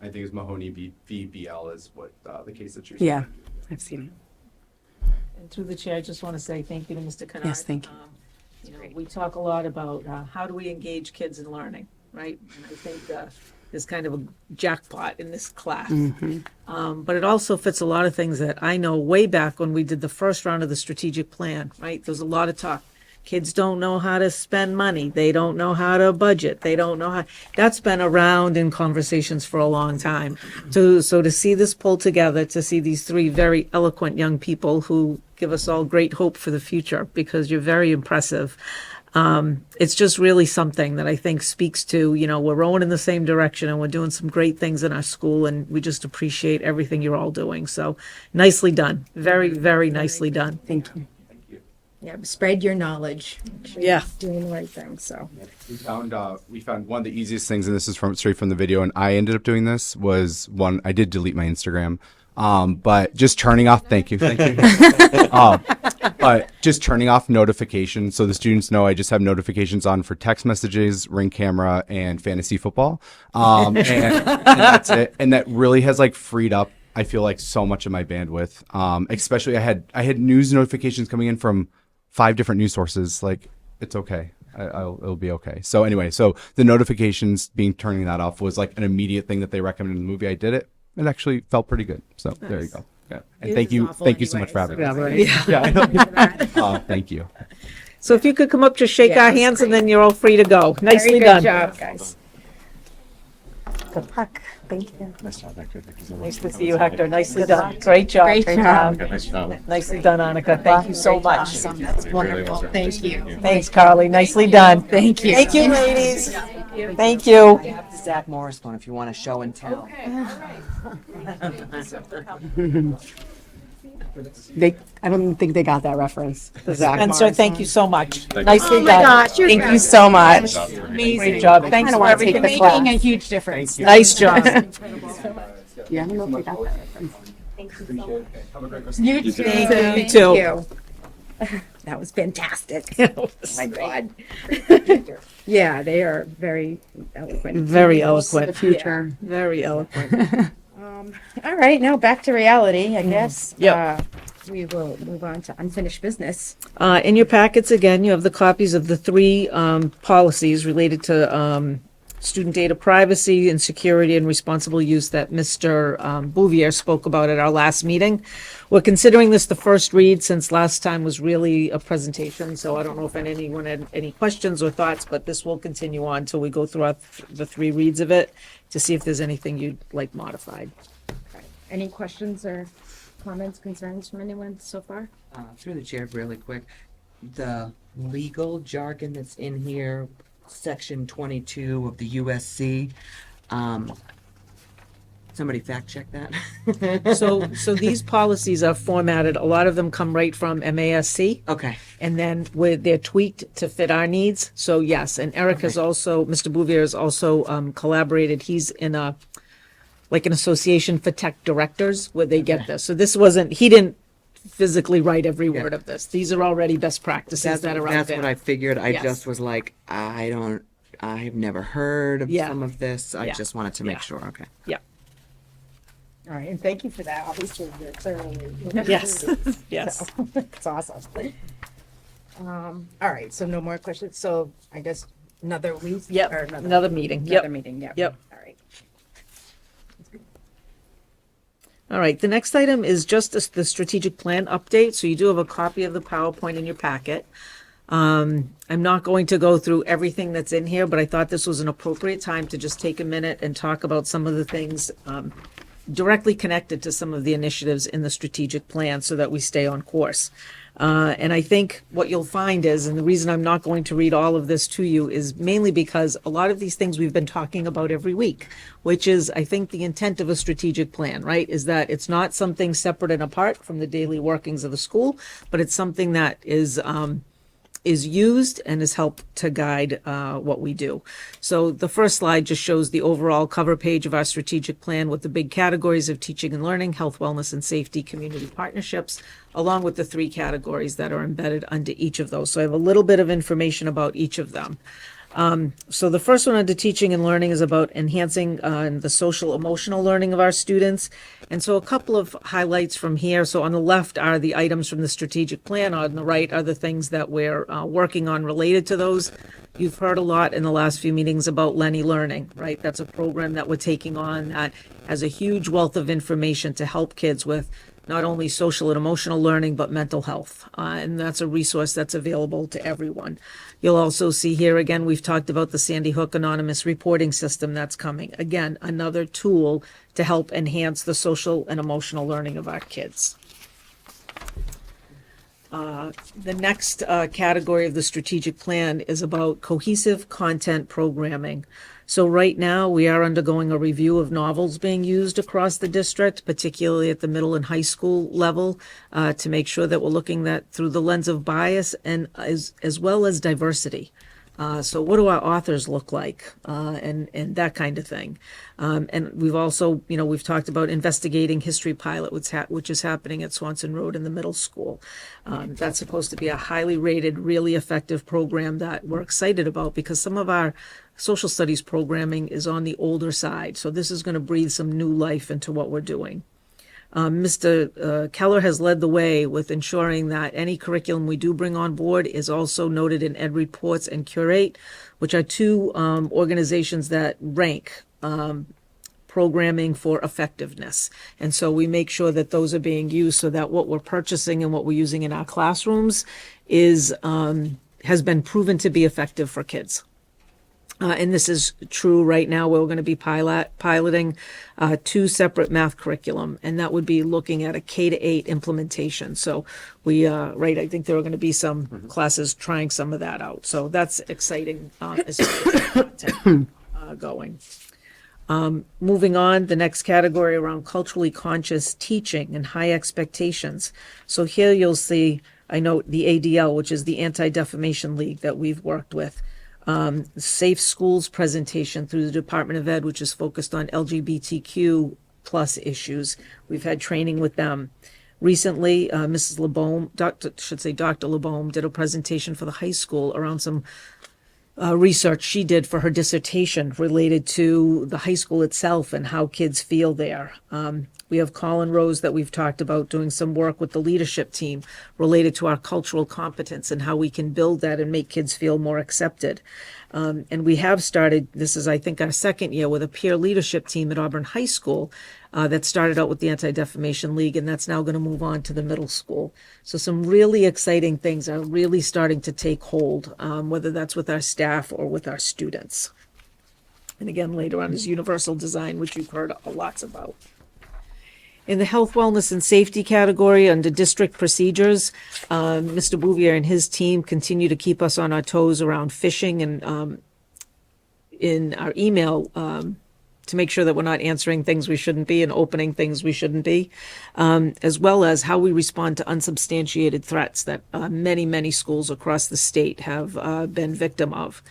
I think it's Mahoney v. BL is what the case that you're Yeah, I've seen it. And through the chair, I just want to say thank you to Mr. Kennard. Yes, thank you. You know, we talk a lot about how do we engage kids in learning, right? And I think there's kind of a jackpot in this class. But it also fits a lot of things that I know way back when we did the first round of the strategic plan, right? There's a lot of talk. Kids don't know how to spend money. They don't know how to budget. They don't know how. That's been around in conversations for a long time. So to see this pulled together, to see these three very eloquent young people who give us all great hope for the future, because you're very impressive. It's just really something that I think speaks to, you know, we're rowing in the same direction and we're doing some great things in our school, and we just appreciate everything you're all doing. So nicely done. Very, very nicely done. Thank you. Yeah, spread your knowledge. Yeah. Doing the right thing. So. We found one of the easiest things, and this is straight from the video, and I ended up doing this, was one, I did delete my Instagram. But just turning off, thank you. But just turning off notifications so the students know I just have notifications on for text messages, Ring Camera, and fantasy football. And that's it. And that really has like freed up, I feel like, so much of my bandwidth. Especially I had news notifications coming in from 5 different news sources. Like, it's okay. It'll be okay. So anyway, so the notifications turning that off was like an immediate thing that they recommended in the movie. I did it. It actually felt pretty good. So there you go. Yeah. And thank you so much for having me. Thank you. So if you could come up, just shake our hands, and then you're all free to go. Nicely done. Good job, guys. Good luck. Thank you. Nice job, Hector. Thank you so much. Nice to see you, Hector. Nicely done. Great job. Great job. Nice job. Nicely done, Annika. Thank you so much. Awesome. That's wonderful. Thank you. Thanks, Carly. Nicely done. Thank you. Thank you, ladies. Thank you. I have the Zach Morris one if you want to show and tell. I don't think they got that reference. Spencer, thank you so much. Oh Nicely my done. gosh, you're Thank you so much. Great job. Thanks for everything. Making a huge difference. Nice job. Yeah, I don't know if they got that reference. You too. You too. Thank you. That was fantastic. Oh My God. Yeah, they are very eloquent. Very The eloquent. future. Very eloquent. All right, now back to reality, I guess. Yep. We will move on to unfinished business. In your packets, again, you have the copies of the 3 policies related to student data privacy and security and responsible use that Mr. Bouvier spoke about at our last meeting. We're considering this the first read since last time was really a presentation, so I don't know if anyone had any questions or thoughts, but this will continue on until we go through the 3 reads of it to see if there's anything you'd like modified. Any questions or comments, concerns from anyone so far? Through the chair, really quick, the legal jargon that's in here, section 22 of the USC, somebody fact check that. So these policies are formatted, a lot of them come right from MASC. Okay. And then they're tweaked to fit our needs. So yes, and Eric has also, Mr. Bouvier has also collaborated. He's in an association for tech directors where they get this. So this wasn't, he didn't physically write every word of this. These are already best practices that are out That's there. what I figured. I Yes. just was like, I've never heard of Yeah. some of this. I Yeah. just wanted to make Yeah. sure. Okay. Yeah. All right, and thank you for that. Obviously, you're thoroughly. Yes. Yes. So, it's awesome. All right, so no more questions. So I guess another week. Yep. Or Another meeting. Another Yep. meeting. Yep. Yep. All right. All right, the next item is just the strategic plan update. So you do have a copy of the PowerPoint in your packet. I'm not going to go through everything that's in here, but I thought this was an appropriate time to just take a minute and talk about some of the things directly connected to some of the initiatives in the strategic plan so that we stay on course. And I think what you'll find is, and the reason I'm not going to read all of this to you is mainly because a lot of these things we've been talking about every week, which is, I think, the intent of a strategic plan, right? Is that it's not something separate and apart from the daily workings of the school, but it's something that is used and has helped to guide what we do. So the first slide just shows the overall cover page of our strategic plan with the big categories of teaching and learning, health, wellness, and safety, community partnerships, along with the 3 categories that are embedded under each of those. So I have a little bit of information about each of them. So the first one under teaching and learning is about enhancing the social emotional learning of our students. And so a couple of highlights from here. So on the left are the items from the strategic plan. On the right are the things that we're working on related to those. You've heard a lot in the last few meetings about Lenny Learning, right? That's a program that we're taking on that has a huge wealth of information to help kids with not only social and emotional learning, but mental health. And that's a resource that's available to everyone. You'll also see here, again, we've talked about the Sandy Hook Anonymous reporting system that's coming. Again, another tool to help enhance the social and emotional learning of our kids. The next category of the strategic plan is about cohesive content programming. So right now, we are undergoing a review of novels being used across the district, particularly at the middle and high school level, to make sure that we're looking at through the lens of bias and as well as diversity. So what do our authors look like, and that kind of thing. And we've also, we've talked about investigating History Pilot, which is happening at Swanson Road in the middle school. That's supposed to be a highly rated, really effective program that we're excited about because some of our social studies programming is on the older side. So this is going to breathe some new life into what we're doing. Mr. Keller has led the way with ensuring that any curriculum we do bring on board is also noted in Ed Reports and Curate, which are 2 organizations that rank programming for effectiveness. And so we make sure that those are being used so that what we're purchasing and what we're using in our classrooms is has been proven to be effective for kids. And this is true right now. We're going to be piloting 2 separate math curriculum, and that would be looking at a K-8 implementation. So we, I think there are going to be some classes trying some of that out. So that's exciting as far as content going. Moving on, the next category around culturally conscious teaching and high expectations. So here you'll see, I note the ADL, which is the Anti-Defamation League that we've worked with. Safe Schools presentation through the Department of Ed, which is focused on LGBTQ plus issues. We've had training with them. Recently, Mrs. LeBaume, Dr. LeBaume did a presentation for the high school around some research she did for her dissertation related to the high school itself and how kids feel there. We have Colin Rose that we've talked about doing some work with the leadership team related to our cultural competence and how we can build that and make kids feel more accepted. And we have started, this is I think our second year, with a peer leadership team at Auburn High School that started out with the Anti-Defamation League, and that's now going to move on to the middle school. So some really exciting things are really starting to take hold, whether that's with our staff or with our students. And again, later on is universal design, which you've heard lots about. In the health, wellness, and safety category under district procedures, Mr. Bouvier and his team continue to keep us on our toes around phishing and in our email to make sure that we're not answering things we shouldn't be and opening things we shouldn't be, as well as how we respond to unsubstantiated threats that many schools across the state have been victim of.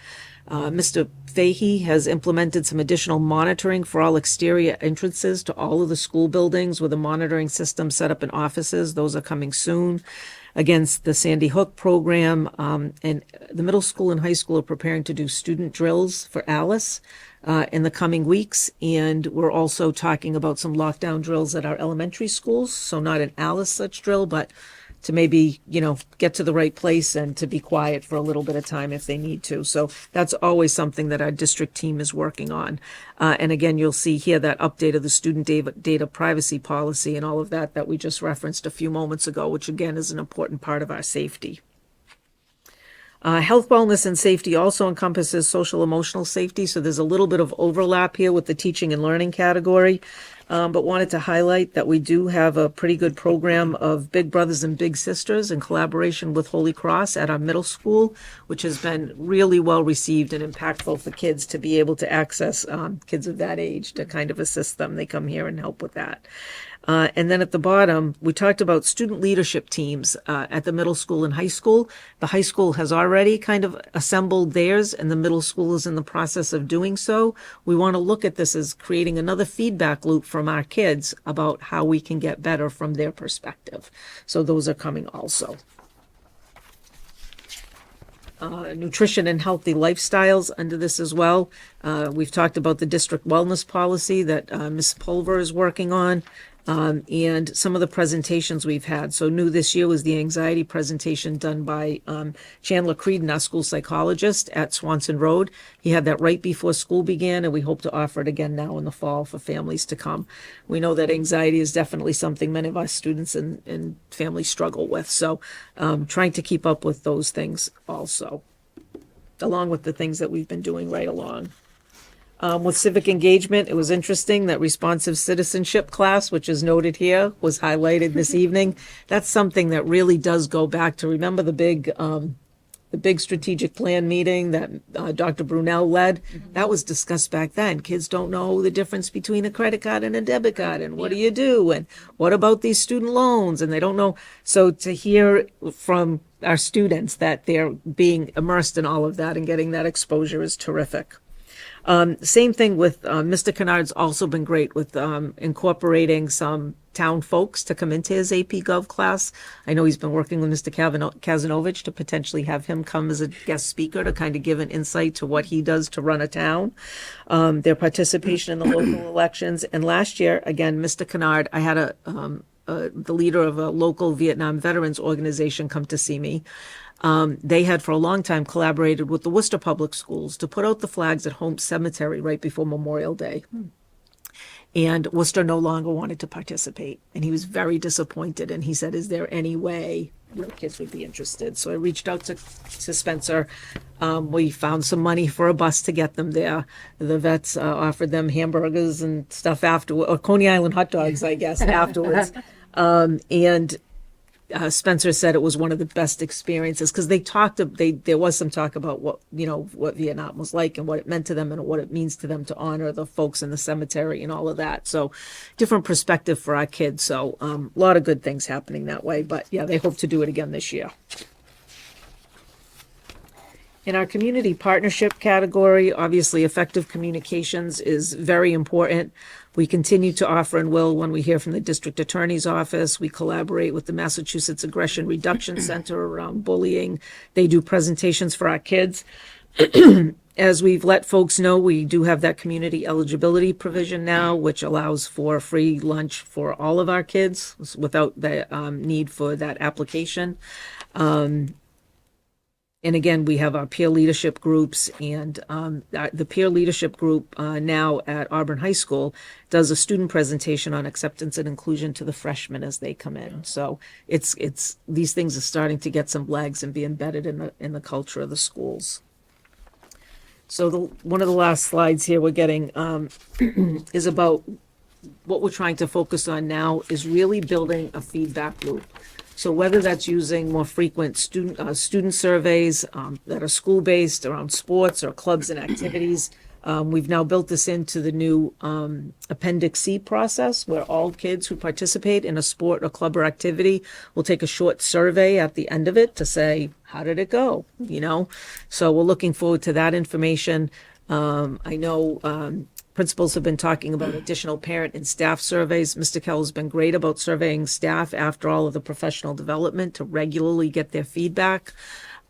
Mr. Fahey has implemented some additional monitoring for all exterior entrances to all of the school buildings with a monitoring system set up in offices. Those are coming soon. Against the Sandy Hook program, and the middle school and high school are preparing to do student drills for Alice in the coming weeks. And we're also talking about some lockdown drills at our elementary schools. So not an Alice such drill, but to maybe, get to the right place and to be quiet for a little bit of time if they need to. So that's always something that our district team is working on. And again, you'll see here that update of the student data privacy policy and all of that we just referenced a few moments ago, which again is an important part of our safety. Health, wellness, and safety also encompasses social emotional safety. So there's a little bit of overlap here with the teaching and learning category. But wanted to highlight that we do have a pretty good program of Big Brothers and Big Sisters in collaboration with Holy Cross at our middle school, which has been really well received and impactful for kids to be able to access kids of that age to kind of assist them. They come here and help with that. And then at the bottom, we talked about student leadership teams at the middle school and high school. The high school has already kind of assembled theirs, and the middle school is in the process of doing so. We want to look at this as creating another feedback loop from our kids about how we can get better from their perspective. So those are coming also. Nutrition and healthy lifestyles under this as well. We've talked about the district wellness policy that Ms. Pulver is working on. And some of the presentations we've had. So new this year was the anxiety presentation done by Chandler Creedon, our school psychologist at Swanson Road. He had that right before school began, and we hope to offer it again now in the fall for families to come. We know that anxiety is definitely something many of our students and families struggle with. So trying to keep up with those things also, along with the things that we've been doing right along. With civic engagement, it was interesting that responsive citizenship class, which is noted here, was highlighted this evening. That's something that really does go back to, remember the big strategic plan meeting that Dr. Brunel led? That was discussed back then. Kids don't know the difference between a credit card and a debit card, and what do you do? And what about these student loans? And they don't know. So to hear from our students that they're being immersed in all of that and getting that exposure is terrific. Same thing with Mr. Kennard's also been great with incorporating some town folks to come into his AP Gov class. I know he's been working with Mr. Kazanovich to potentially have him come as a guest speaker to kind of give an insight to what he does to run a town, their participation in the local elections. And last year, again, Mr. Kennard, I had the leader of a local Vietnam veterans organization come to see me. They had for a long time collaborated with the Worcester Public Schools to put out the flags at Home Cemetery right before Memorial Day. And Worcester no longer wanted to participate. And he was very disappointed. And he said, is there any way your kids would be interested? So I reached out to Spencer. We found some money for a bus to get them there. The vets offered them hamburgers and stuff afterward, or Coney Island hot dogs, I guess, afterwards. And Spencer said it was one of the best experiences because there was some talk about what Vietnam was like and what it meant to them and what it means to them to honor the folks in the cemetery and all of that. So different perspective for our kids. So a lot of good things happening that way. But yeah, they hope to do it again this year. In our community partnership category, obviously effective communications is very important. We continue to offer and will when we hear from the district attorney's office. We collaborate with the Massachusetts Aggression Reduction Center around bullying. They do presentations for our kids. As we've let folks know, we do have that community eligibility provision now, which allows for free lunch for all of our kids without the need for that application. And again, we have our peer leadership groups, and the peer leadership group now at Auburn High School does a student presentation on acceptance and inclusion to the freshmen as they come in. So it's these things are starting to get some legs and be embedded in the culture of the schools. So one of the last slides here we're getting is about what we're trying to focus on now is really building a feedback loop. So whether that's using more frequent student surveys that are school-based around sports or clubs and activities, we've now built this into the new Appendix C process, where all kids who participate in a sport or club or activity will take a short survey at the end of it to say, how did it go? So we're looking forward to that information. I know principals have been talking about additional parent and staff surveys. Mr. Kell has been great about surveying staff after all of the professional development to regularly get their feedback.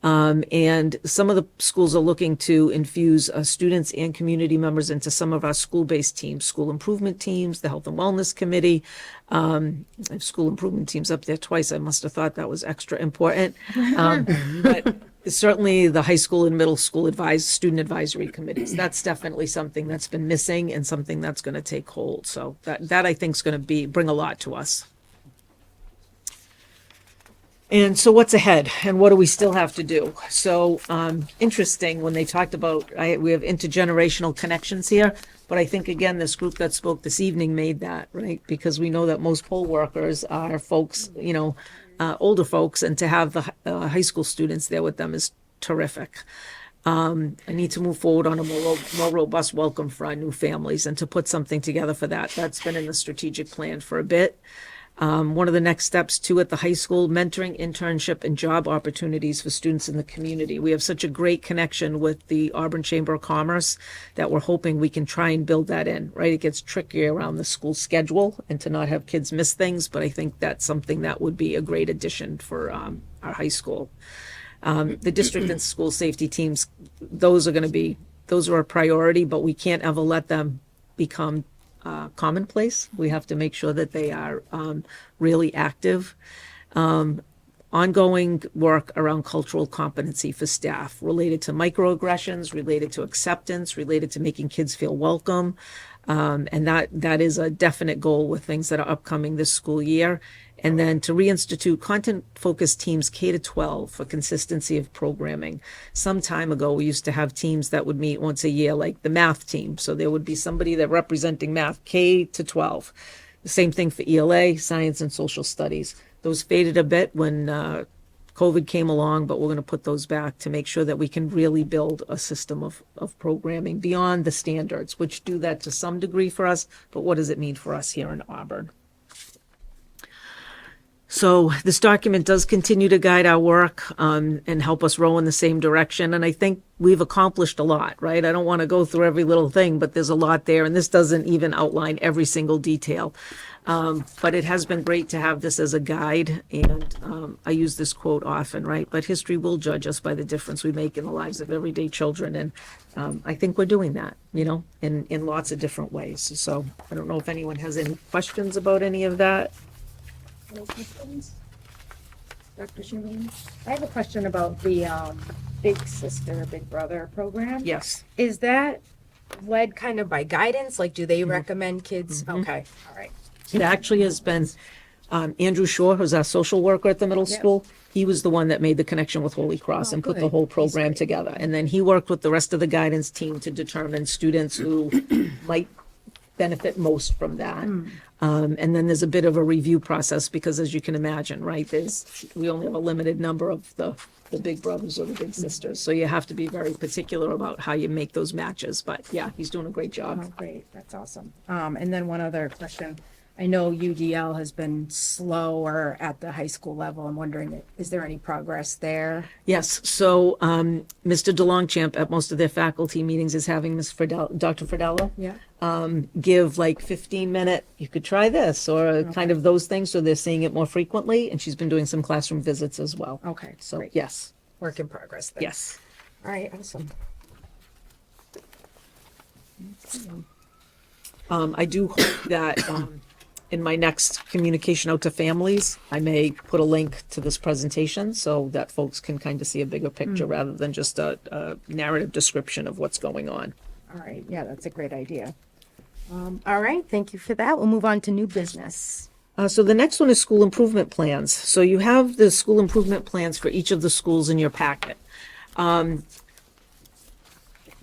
And some of the schools are looking to infuse students and community members into some of our school-based teams, school improvement teams, the health and wellness committee. I have school improvement teams up there twice. I must have thought that was extra important. But certainly the high school and middle school student advisory committees. That's definitely something that's been missing and something that's going to take hold. So that I think is going to bring a lot to us. And so what's ahead and what do we still have to do? So interesting when they talked about, we have intergenerational connections here, but I think again, this group that spoke this evening made that, right? Because we know that most poll workers are folks, older folks, and to have the high school students there with them is terrific. I need to move forward on a more robust welcome for our new families and to put something together for that. That's been in the strategic plan for a bit. One of the next steps too at the high school, mentoring, internship, and job opportunities for students in the community. We have such a great connection with the Auburn Chamber of Commerce that we're hoping we can try and build that in, right? It gets tricky around the school schedule and to not have kids miss things, but I think that's something that would be a great addition for our high school. The district and school safety teams, those are a priority, but we can't ever let them become commonplace. We have to make sure that they are really active. Ongoing work around cultural competency for staff related to microaggressions, related to acceptance, related to making kids feel welcome. And that is a definite goal with things that are upcoming this school year. And then to reinstitute content-focused teams K-12 for consistency of programming. Some time ago, we used to have teams that would meet once a year, like the math team. So there would be somebody that representing math K-12. The same thing for ELA, science and social studies. Those faded a bit when COVID came along, but we're going to put those back to make sure that we can really build a system of programming beyond the standards, which do that to some degree for us. But what does it mean for us here in Auburn? So this document does continue to guide our work and help us row in the same direction. And I think we've accomplished a lot, right? I don't want to go through every little thing, but there's a lot there. And this doesn't even outline every single detail. But it has been great to have this as a guide. And I use this quote often, right? But history will judge us by the difference we make in the lives of everyday children. And I think we're doing that, in lots of different ways. So I don't know if anyone has any questions about any of that. Dr. Shalene? I have a question about the Big Sister, Big Brother program. Yes. Is that led kind of by guidance? Like, do they recommend kids? Okay, all right. It actually has been Andrew Shore, who's our social worker at the middle school. He was the one that made the connection with Holy Cross and put the whole program together. And then he worked with the rest of the guidance team to determine students who might benefit most from that. And then there's a bit of a review process because, as you can imagine, right, we only have a limited number of the big brothers or the big sisters. So you have to be very particular about how you make those matches. But yeah, he's doing a great job. Oh, great. That's awesome. And then one other question. I know UDL has been slower at the high school level. I'm wondering, is there any progress there? Yes. So Mr. DeLongchamp at most of their faculty meetings is having Dr. Fridella give like 15-minute, you could try this, or kind of those things. So they're seeing it more frequently. And she's been doing some classroom visits as well. Okay. So great. yes. Work in progress then. Yes. All right. Awesome. I do hope that in my next communication out to families, I may put a link to this presentation so that folks can kind of see a bigger picture rather than just a narrative description of what's going on. All right, yeah, that's a great idea. All right, thank you for that. We'll move on to new business. So the next one is school improvement plans. So you have the school improvement plans for each of the schools in your packet.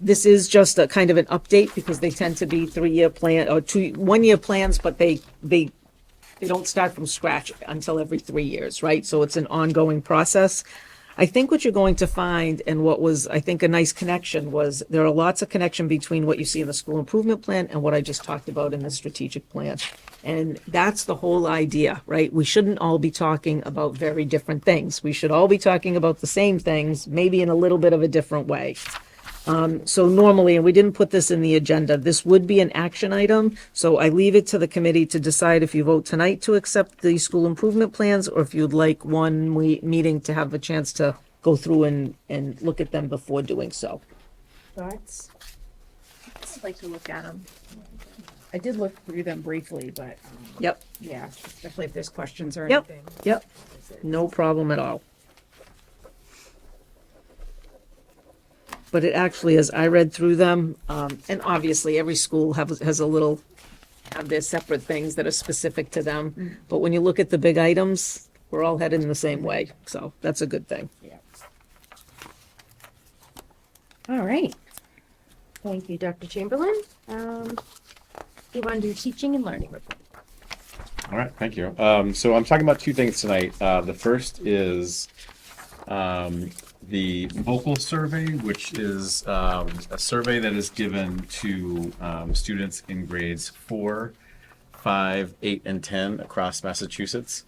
This is just a kind of an update because they tend to be 3-year plan or 1-year plans, but they don't start from scratch until every 3 years, right? So it's an ongoing process. I think what you're going to find, and what was, I think, a nice connection was there are lots of connection between what you see in the school improvement plan and what I just talked about in the strategic plan. And that's the whole idea, right? We shouldn't all be talking about very different things. We should all be talking about the same things, maybe in a little bit of a different way. So normally, and we didn't put this in the agenda, this would be an action item. So I leave it to the committee to decide if you vote tonight to accept the school improvement plans, or if you'd like one meeting to have a chance to go through and look at them before doing so. Thoughts? I'd like to look at them. I did look through them briefly, but Yep, yeah, especially if there's questions or yep, anything. yep. No problem at all. But it actually, as I read through them, and obviously every school have their separate things that are specific to them. But when you look at the big items, we're all headed in the same way. So that's a good thing. All right. Thank you, Dr. Chamberlain. You want to do teaching and learning report? All right, thank you. So I'm talking about two things tonight. The first is the vocal survey, which is a survey that is given to students in grades 4, 5, 8, and 10 across Massachusetts.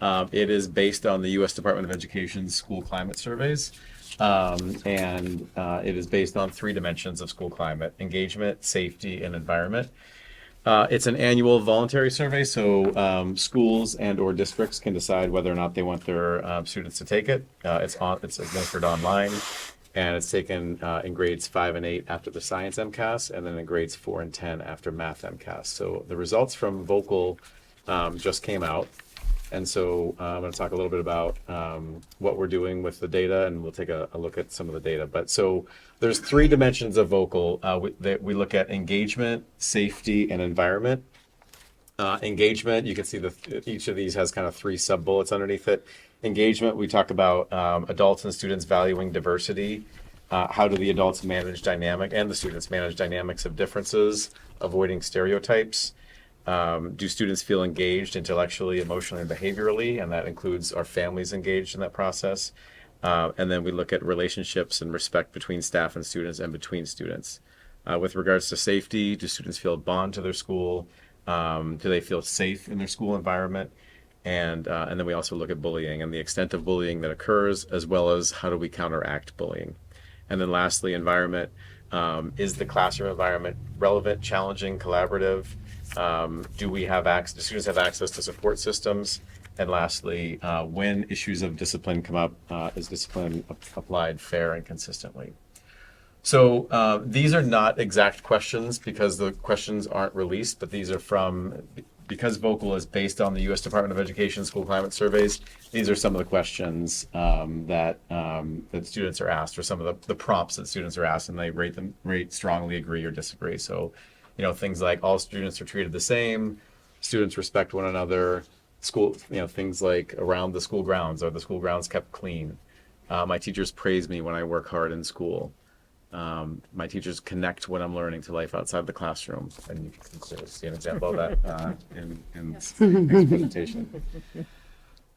It is based on the U.S. Department of Education's school climate surveys. And it is based on 3 dimensions of school climate: engagement, safety, and environment. It's an annual voluntary survey, so schools and or districts can decide whether or not they want their students to take it. It's administered online, and it's taken in grades 5 and 8 after the science MCAS, and then in grades 4 and 10 after math MCAS. So the results from Vocal just came out. And so I'm going to talk a little bit about what we're doing with the data, and we'll take a look at some of the data. But so there's 3 dimensions of Vocal. We look at engagement, safety, and environment. Engagement, you can see each of these has kind of 3 sub-bullets underneath it. Engagement, we talk about adults and students valuing diversity. How do the adults manage and the students manage dynamics of differences, avoiding stereotypes? Do students feel engaged intellectually, emotionally, and behaviorally? And that includes our families engaged in that process. And then we look at relationships and respect between staff and students and between students. With regards to safety, do students feel a bond to their school? Do they feel safe in their school environment? And then we also look at bullying and the extent of bullying that occurs, as well as how do we counteract bullying. And then lastly, environment. Is the classroom environment relevant, challenging, collaborative? Do students have access to support systems? And lastly, when issues of discipline come up, is discipline applied fair and consistently? So these are not exact questions because the questions aren't released, but these are because Vocal is based on the U.S. Department of Education school climate surveys. These are some of the questions that students are asked, or some of the prompts that students are asked, and they rate strongly, agree, or disagree. So, things like all students are treated the same, students respect one another, things like around the school grounds, are the school grounds kept clean? My teachers praise me when I work hard in school. My teachers connect what I'm learning to life outside the classroom, and you can clearly see an example of that in this presentation.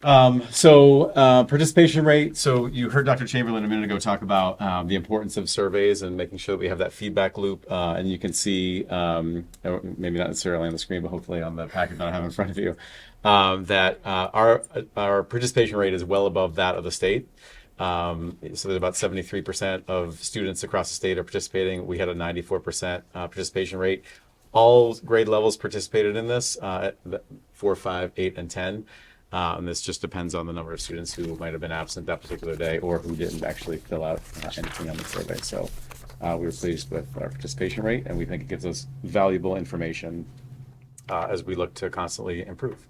Participation rate. So you heard Dr. Chamberlain a minute ago talk about the importance of surveys and making sure that we have that feedback loop. And you can see, maybe not necessarily on the screen, but hopefully on the packet that I have in front of you, that our participation rate is well above that of the state. So there's about 73% of students across the state are participating. We had a 94% participation rate. All grade levels participated in this, 4, 5, 8, and 10. And this just depends on the number of students who might have been absent that particular day or who didn't actually fill out anything on the survey. So we were pleased with our participation rate, and we think it gives us valuable information as we look to constantly improve.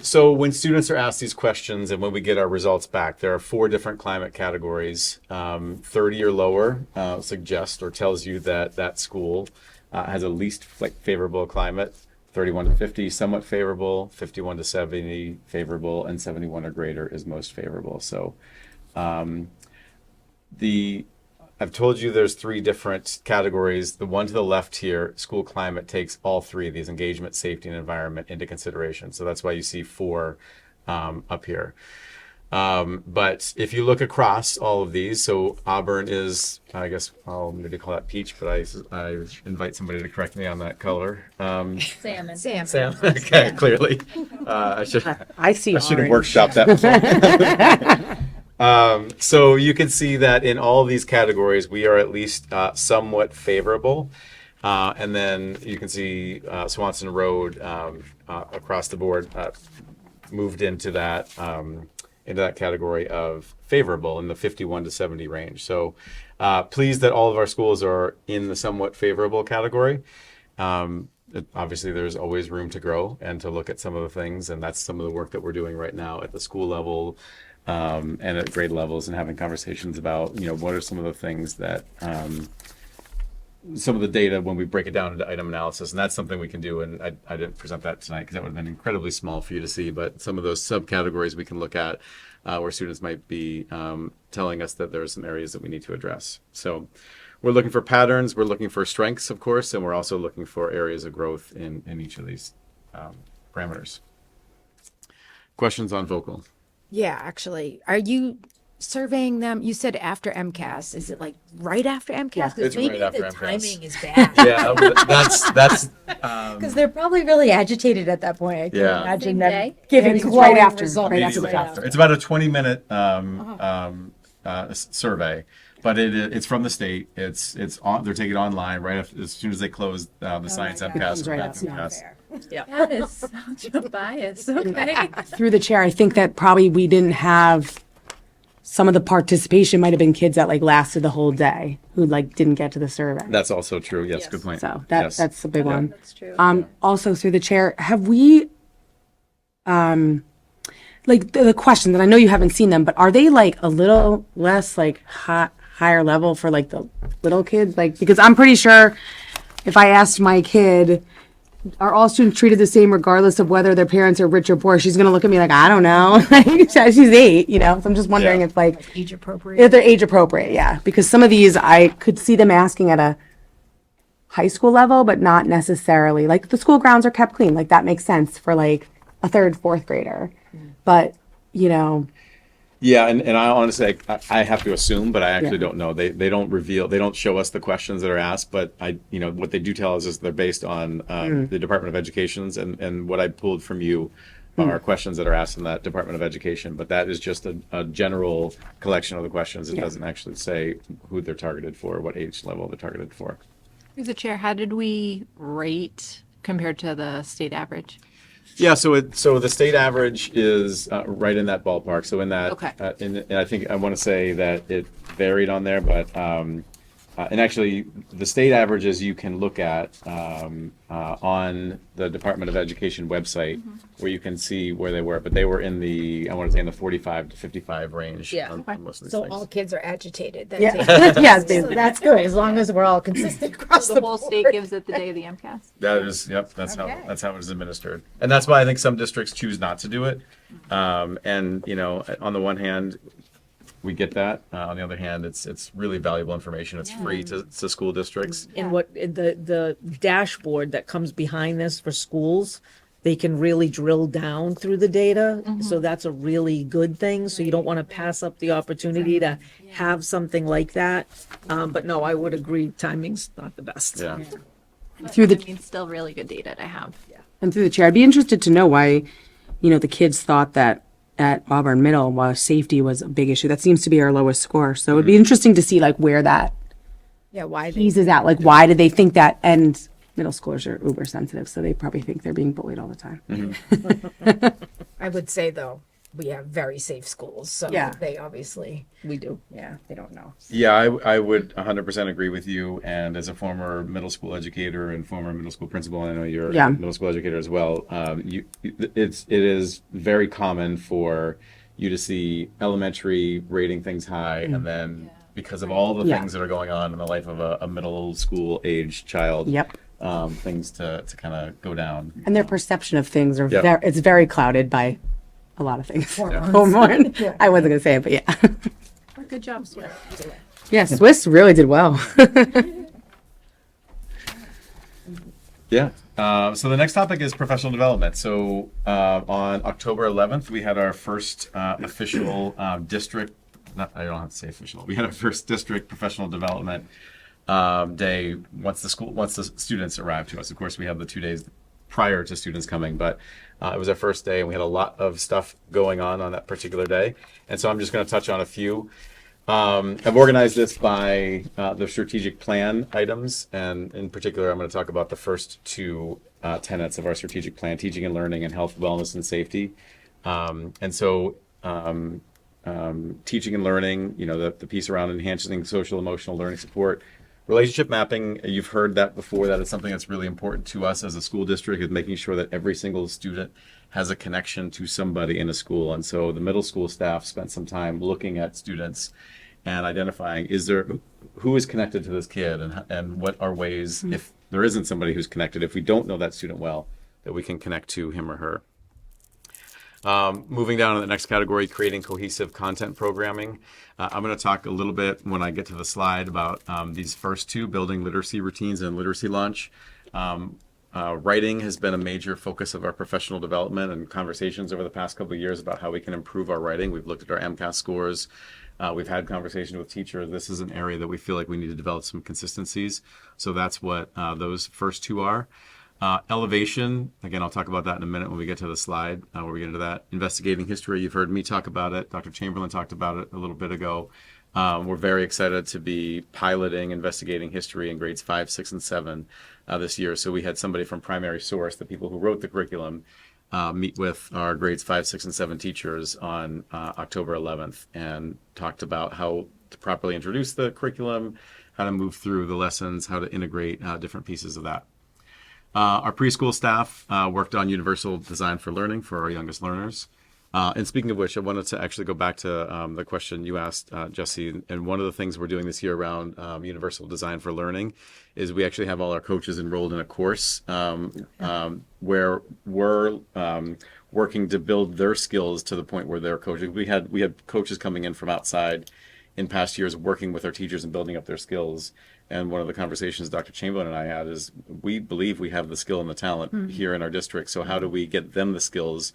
So when students are asked these questions and when we get our results back, there are 4 different climate categories. 30 or lower suggests or tells you that that school has a least favorable climate. 31 to 50, somewhat favorable. 51 to 70, favorable. And 71 or greater is most favorable. So I've told you there's 3 different categories. The one to the left here, school climate, takes all 3 of these: engagement, safety, and environment into consideration. So that's why you see 4 up here. But if you look across all of these, so Auburn is, I guess I'll maybe call that peach, but I invite somebody to correct me on that color. Salmon. Sam, okay, clearly. I should have workshopped that before. So you can see that in all of these categories, we are at least somewhat favorable. And then you can see Swanson Road across the board moved into that category of favorable in the 51 to 70 range. So pleased that all of our schools are in the somewhat favorable category. Obviously, there's always room to grow and to look at some of the things, and that's some of the work that we're doing right now at the school level and at grade levels, and having conversations about, what are some of the things that some of the data when we break it down into item analysis, and that's something we can do. And I didn't present that tonight because that would have been incredibly small for you to see, but some of those subcategories we can look at where students might be telling us that there are some areas that we need to address. So we're looking for patterns, we're looking for strengths, of course, and we're also looking for areas of growth in each of these parameters. Questions on vocal? Yeah, actually, are you surveying them? You said after MCAS. Is it like right after MCAS? It's Maybe right after the MCAS. timing is bad. Yeah, that's Because they're probably really agitated at that point. I can Yeah. imagine Same them day? giving It's glowing right after, results. right after the immediately fact. after. It's about a 20-minute survey, but it's from the state. It's on. They're taking it online right after, as soon as they close the science MCAS. comes right up. That's MCAS. That is such a bias. Okay. Through the chair, I think that probably we didn't have, some of the participation might have been kids that like lasted the whole day who like didn't get to the survey. That's also true. Yes, good point. So Yes. that's a big one. That's true. Also through the chair, have we, like the question that I know you haven't seen them, but are they like a little less like higher level for like the little kids? Like, because I'm pretty sure if I asked my kid, are all students treated the same regardless of whether their parents are rich or poor? She's going to look at me like, I don't know. She's 8, So I'm just wondering Yeah. if like Age appropriate. if they're age appropriate, yeah. Because some of these I could see them asking at a high school level, but not necessarily. Like the school grounds are kept clean. Like that makes sense for like a 3rd, 4th grader. But, Yeah, and I honestly, I have to assume, but I actually don't know. They don't reveal, they don't show us the questions that are asked, but what they do tell us is they're based on the Department of Education's, and what I pulled from you are questions that are asked in that Department of Education, but that is just a general collection of the questions. It doesn't actually say who they're targeted for, what age level they're targeted for. Through the chair, how did we rate compared to the state average? Yeah, so the state average is right in that ballpark. So in that, Okay. And I think I want to say that it varied on there, but and actually the state averages you can look at on the Department of Education website, where you can see where they were. But they were in the, I want to say, in the 45 to 55 range. Yeah. on most of these So things. all kids are agitated. That's Yeah. it. Yes, So that's good, as long as we're all consistent across So the the whole board. state gives it the day of the MCAS? That is, yep, that's Okay. how it is administered. And that's why I think some districts choose not to do it. And, on the one hand, we get that. On the other hand, it's really valuable information. It's free to school districts. And what the dashboard that comes behind this for schools, they can really drill down through the data. So that's a really good thing. So you don't want to pass up the opportunity to have something like that. But no, I would agree, timing's not the best. Yeah. Through the I mean, still really good data to have. And through the chair, I'd be interested to know why, the kids thought that at Auburn Middle, while safety was a big issue, that seems to be our lowest score. So it'd be interesting to see like where that Yeah, why? eases out. Like, why did they think that? And middle schoolers are uber sensitive, so they probably think they're being bullied all the time. I would say though, we have very safe schools. So Yeah. they obviously, We do. yeah, they don't know. Yeah, I would 100% agree with you. And as a former middle school educator and former middle school principal, I know you're Yeah. a middle school educator as well. It is very common for you to see elementary rating things high, and then because of all the Yeah. things that are going on in the life of a middle school age child, Yep. things to kind of go down. And their perception of things are Yeah. it's very clouded by a lot of things. Hormones. Hormone. I wasn't gonna say it, but yeah. Good job, Swiss. Yeah, Swiss really did well. Yeah. So the next topic is professional development. So on October 11th, we had our first official district. I don't have to say official. We had our first district professional development day once the students arrived to us. Of course, we have the 2 days prior to students coming, but it was our first day, and we had a lot of stuff going on that particular day. And so I'm just going to touch on a few. I've organized this by the strategic plan items, and in particular, I'm going to talk about the first two tenets of our strategic plan: teaching and learning, and health, wellness, and safety. And so, teaching and learning, the piece around enhancing social emotional learning support. Relationship mapping, you've heard that before. That is something that's really important to us as a school district, is making sure that every single student has a connection to somebody in a school. And so the middle school staff spent some time looking at students and identifying, who is connected to this kid, and what are ways, if there isn't somebody who's connected, if we don't know that student well, that we can connect to him or her. Moving down to the next category, creating cohesive content programming. I'm going to talk a little bit when I get to the slide about these first two, building literacy routines and literacy launch. Writing has been a major focus of our professional development and conversations over the past couple of years about how we can improve our writing. We've looked at our MCAS scores. We've had conversations with teachers. This is an area that we feel like we need to develop some consistencies. So that's what those first two are. Elevation, again, I'll talk about that in a minute when we get to the slide, where we get into that. Investigating history, you've heard me talk about it. Dr. Chamberlain talked about it a little bit ago. We're very excited to be piloting investigating history in grades 5, 6, and 7 this year. So we had somebody from Primary Source, the people who wrote the curriculum, meet with our grades 5, 6, and 7 teachers on October 11th and talked about how to properly introduce the curriculum, how to move through the lessons, how to integrate different pieces of that. Our preschool staff worked on universal design for learning for our youngest learners. And speaking of which, I wanted to actually go back to the question you asked, Jesse. And one of the things we're doing this year around universal design for learning is we actually have all our coaches enrolled in a course where we're working to build their skills to the point where they're coaching. We had coaches coming in from outside in past years working with our teachers and building up their skills. And one of the conversations Dr. Chamberlain and I had is we believe we have the skill and the talent here in our district. So how do we get them the skills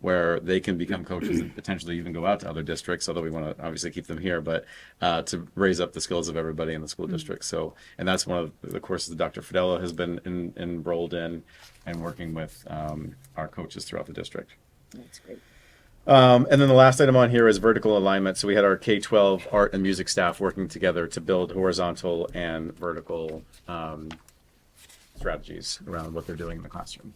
where they can become coaches and potentially even go out to other districts, although we want to obviously keep them here, but to raise up the skills of everybody in the school district. So, and that's one of the courses that Dr. Fidella has been enrolled in and working with our coaches throughout the district. That's great. And then the last item on here is vertical alignment. So we had our K-12 art and music staff working together to build horizontal and vertical strategies around what they're doing in the classroom.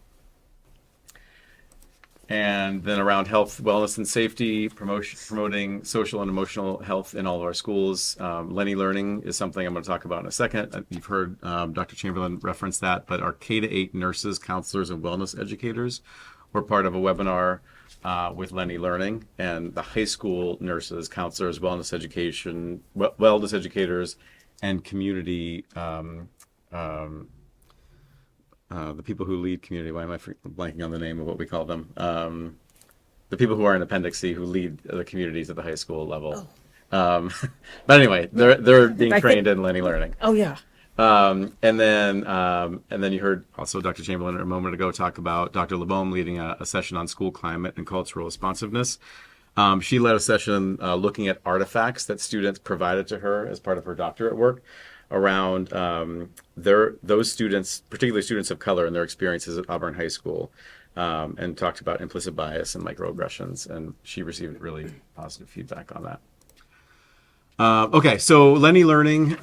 And then around health, wellness, and safety, promoting social and emotional health in all of our schools. Lenny Learning is something I'm going to talk about in a second. You've heard Dr. Chamberlain reference that, but our K-8 nurses, counselors, and wellness educators were part of a webinar with Lenny Learning, and the high school nurses, counselors, wellness educators, and community, the people who lead community. Why am I blanking on the name of what we call them? The people who are in Appendix C who lead the communities at the high school level. But anyway, they're being trained in Lenny Learning. Oh, yeah. And then you heard also Dr. Chamberlain a moment ago talk about Dr. LeBaume leading a session on school climate and cultural responsiveness. She led a session looking at artifacts that students provided to her as part of her doctorate work around those students, particularly students of color, and their experiences at Auburn High School, and talked about implicit bias and microaggressions. And she received really positive feedback on that. Okay, so Lenny Learning,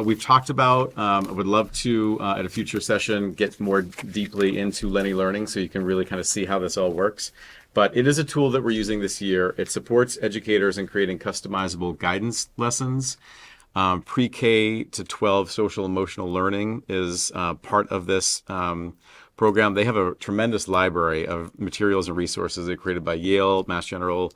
we've talked about. I would love to, at a future session, get more deeply into Lenny Learning so you can really kind of see how this all works. But it is a tool that we're using this year. It supports educators in creating customizable guidance lessons. Pre-K to 12 social emotional learning is part of this program. They have a tremendous library of materials and resources they created by Yale, Mass General,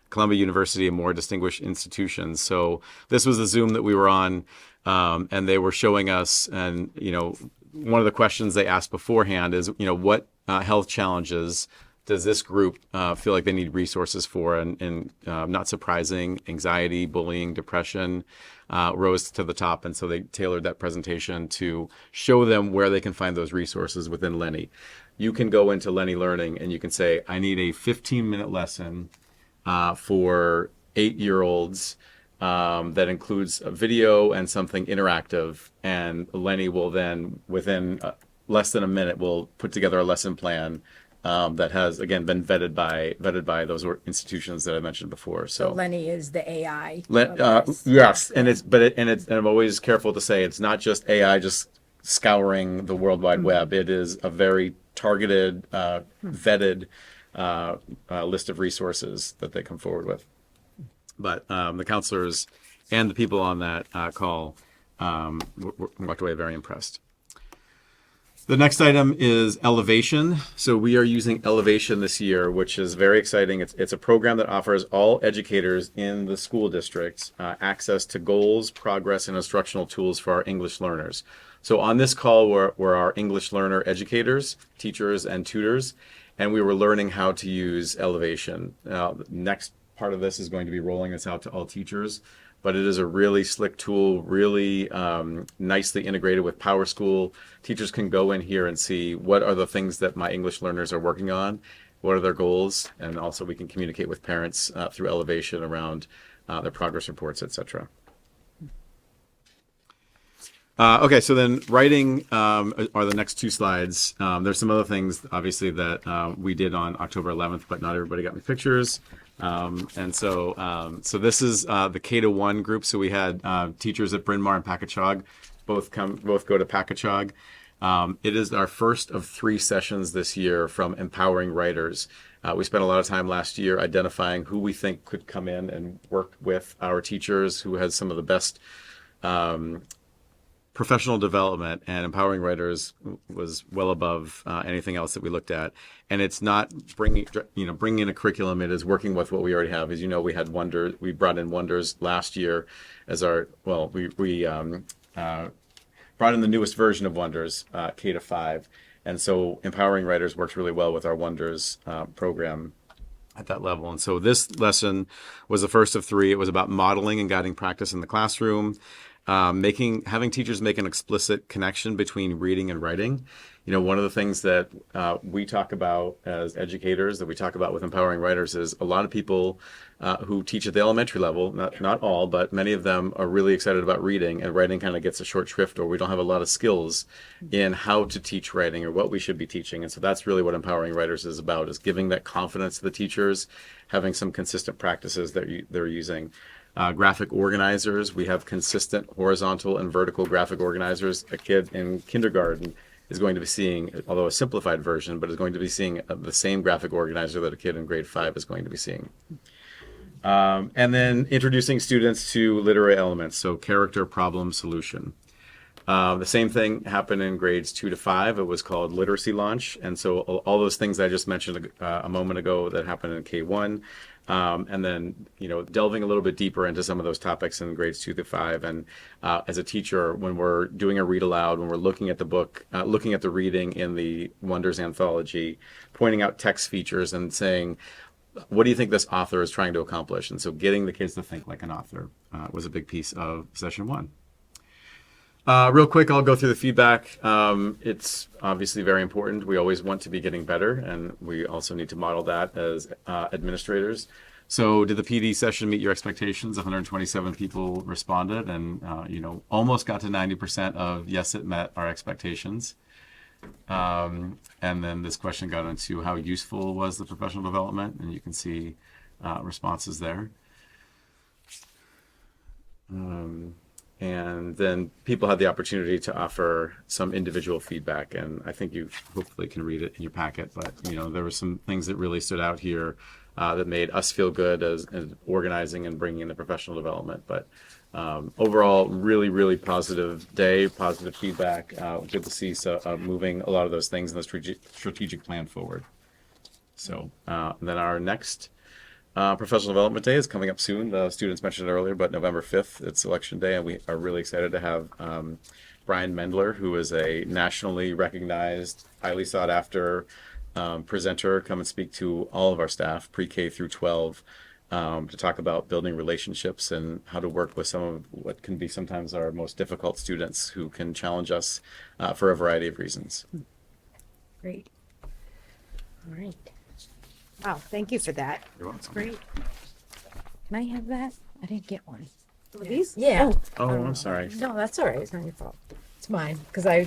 Columbia University, and more distinguished institutions. So this was the Zoom that we were on, and they were showing us, and one of the questions they asked beforehand is, what health challenges does this group feel like they need resources for? And not surprising, anxiety, bullying, depression rose to the top. And so they tailored that presentation to show them where they can find those resources within Lenny. You can go into Lenny Learning and you can say, I need a 15-minute lesson for 8-year-olds that includes a video and something interactive. And Lenny will then, within less than a minute, will put together a lesson plan that has again been vetted by those institutions that I mentioned before. So Lenny is the AI. Yes, and I'm always careful to say it's not just AI just scouring the World Wide Web. It is a very targeted, vetted list of resources that they come forward with. But the counselors and the people on that call walked away very impressed. The next item is Elevation. So we are using Elevation this year, which is very exciting. It's a program that offers all educators in the school districts access to goals, progress, and instructional tools for our English learners. So on this call were our English learner educators, teachers, and tutors, and we were learning how to use Elevation. Now, the next part of this is going to be rolling this out to all teachers, but it is a really slick tool, really nicely integrated with PowerSchool. Teachers can go in here and see what are the things that my English learners are working on, what are their goals, and also we can communicate with parents through Elevation around their progress reports, etc. Okay, so then writing are the next two slides. There's some other things, obviously, that we did on October 11th, but not everybody got me pictures. So this is the K-1 group. So we had teachers at Bryn Mawr and Packagug both go to Packagug. It is our first of 3 sessions this year from Empowering Writers. We spent a lot of time last year identifying who we think could come in and work with our teachers, who has some of the best professional development, and Empowering Writers was well above anything else that we looked at. And it's not bringing in a curriculum. It is working with what we already have. As you know, we had Wonders. We brought in Wonders last year as our we brought in the newest version of Wonders, K-5, and so Empowering Writers works really well with our Wonders program at that level. And so this lesson was the first of 3. It was about modeling and guiding practice in the classroom. Having teachers make an explicit connection between reading and writing. One of the things that we talk about as educators, that we talk about with Empowering Writers, is a lot of people who teach at the elementary level, not all, but many of them are really excited about reading, and writing kind of gets a short shrift, or we don't have a lot of skills in how to teach writing or what we should be teaching. And so that's really what Empowering Writers is about, is giving that confidence to the teachers, having some consistent practices that they're using. Graphic organizers, we have consistent horizontal and vertical graphic organizers. A kid in kindergarten is going to be seeing, although a simplified version, but is going to be seeing the same graphic organizer that a kid in grade 5 is going to be seeing. And then introducing students to literary elements, so character, problem, solution. The same thing happened in grades 2 to 5. It was called Literacy Launch. And so all those things I just mentioned a moment ago that happened in K-1. And then, delving a little bit deeper into some of those topics in grades 2 to 5. And as a teacher, when we're doing a read aloud, when we're looking at the book, looking at the reading in the Wonders anthology, pointing out text features and saying, what do you think this author is trying to accomplish? And so getting the kids to think like an author was a big piece of session 1. Real quick, I'll go through the feedback. It's obviously very important. We always want to be getting better, and we also need to model that as administrators. So did the PD session meet your expectations? 127 people responded, and almost got to 90% of yes, it met our expectations. And then this question got into how useful was the professional development, and you can see And then people had the opportunity to offer some individual feedback, and I think you hopefully can read it in your packet. But there were some things that really stood out here that made us feel good as organizing and bringing in the professional development. But overall, really, really positive day, positive feedback. Good to see moving a lot of those things in the strategic plan forward. So then our next professional development day is coming up soon. The students mentioned it earlier, but November 5th, it's election day, and we are really excited to have Brian Mendler, who is a nationally recognized, highly sought after presenter, come and speak to all of our staff, pre-K through 12, to talk about building relationships and how to work with some of what can be sometimes our most difficult students who can challenge us for a variety of reasons. Great. All right. Wow, thank you for that. You're welcome. That's great. Can I have that? I didn't get one. These? Yeah. Oh, I'm sorry. No, that's all right. It's not your fault. It's mine because I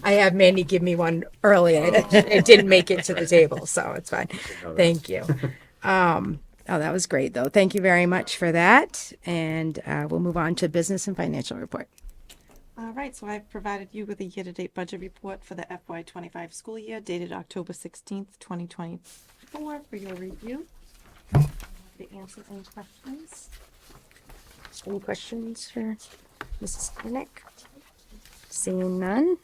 had Mandy give me one early and it didn't make it to the table, so it's fine. Thank you. Oh, that was great though. Thank you very much for that. And we'll move on to business and financial report. All right, so I've provided you with a year-to-date budget report for the FY25 school year dated October 16th, 2024 for your review. To answer any questions. Any questions for Mrs. Kornick? Seeing none.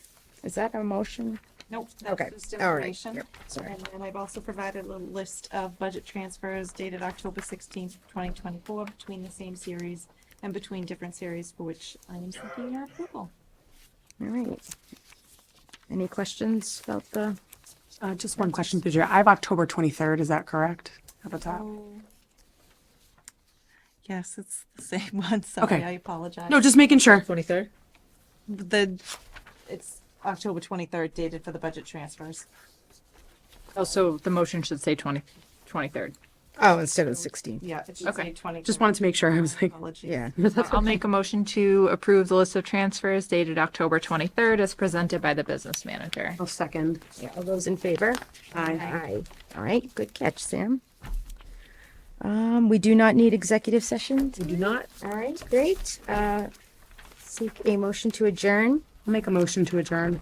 Is that a motion? Nope. Okay. That's just All right. information. Yep. Sorry. And then I've also provided a list of budget transfers dated October 16th, 2024 between the same series and between different series for which I am seeking your approval. All right. Any questions about the? Just one question, through I have October 23rd. Is that correct? At the top. Yes, it's the same one. Sorry, Okay. I apologize. No, just making sure. 23rd? It's October 23rd dated for the budget transfers. Oh, so the motion should say 23rd. Oh, instead of 16. Yeah, it should Okay. say 20. Just wanted to make sure. I was like, Apologies. Yeah. I'll make a motion to approve the list of transfers dated October 23rd as presented by the business manager. I'll second. Yeah. All those in favor? Aye. Aye. All right. Good catch, Sam. We do not need executive sessions. We do not. All right. Great. Seek a motion to adjourn. I'll make a motion to adjourn.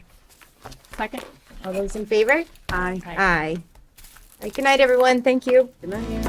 Second. All those in favor? Aye. Aye. All right, good night, everyone. Thank you. Good night.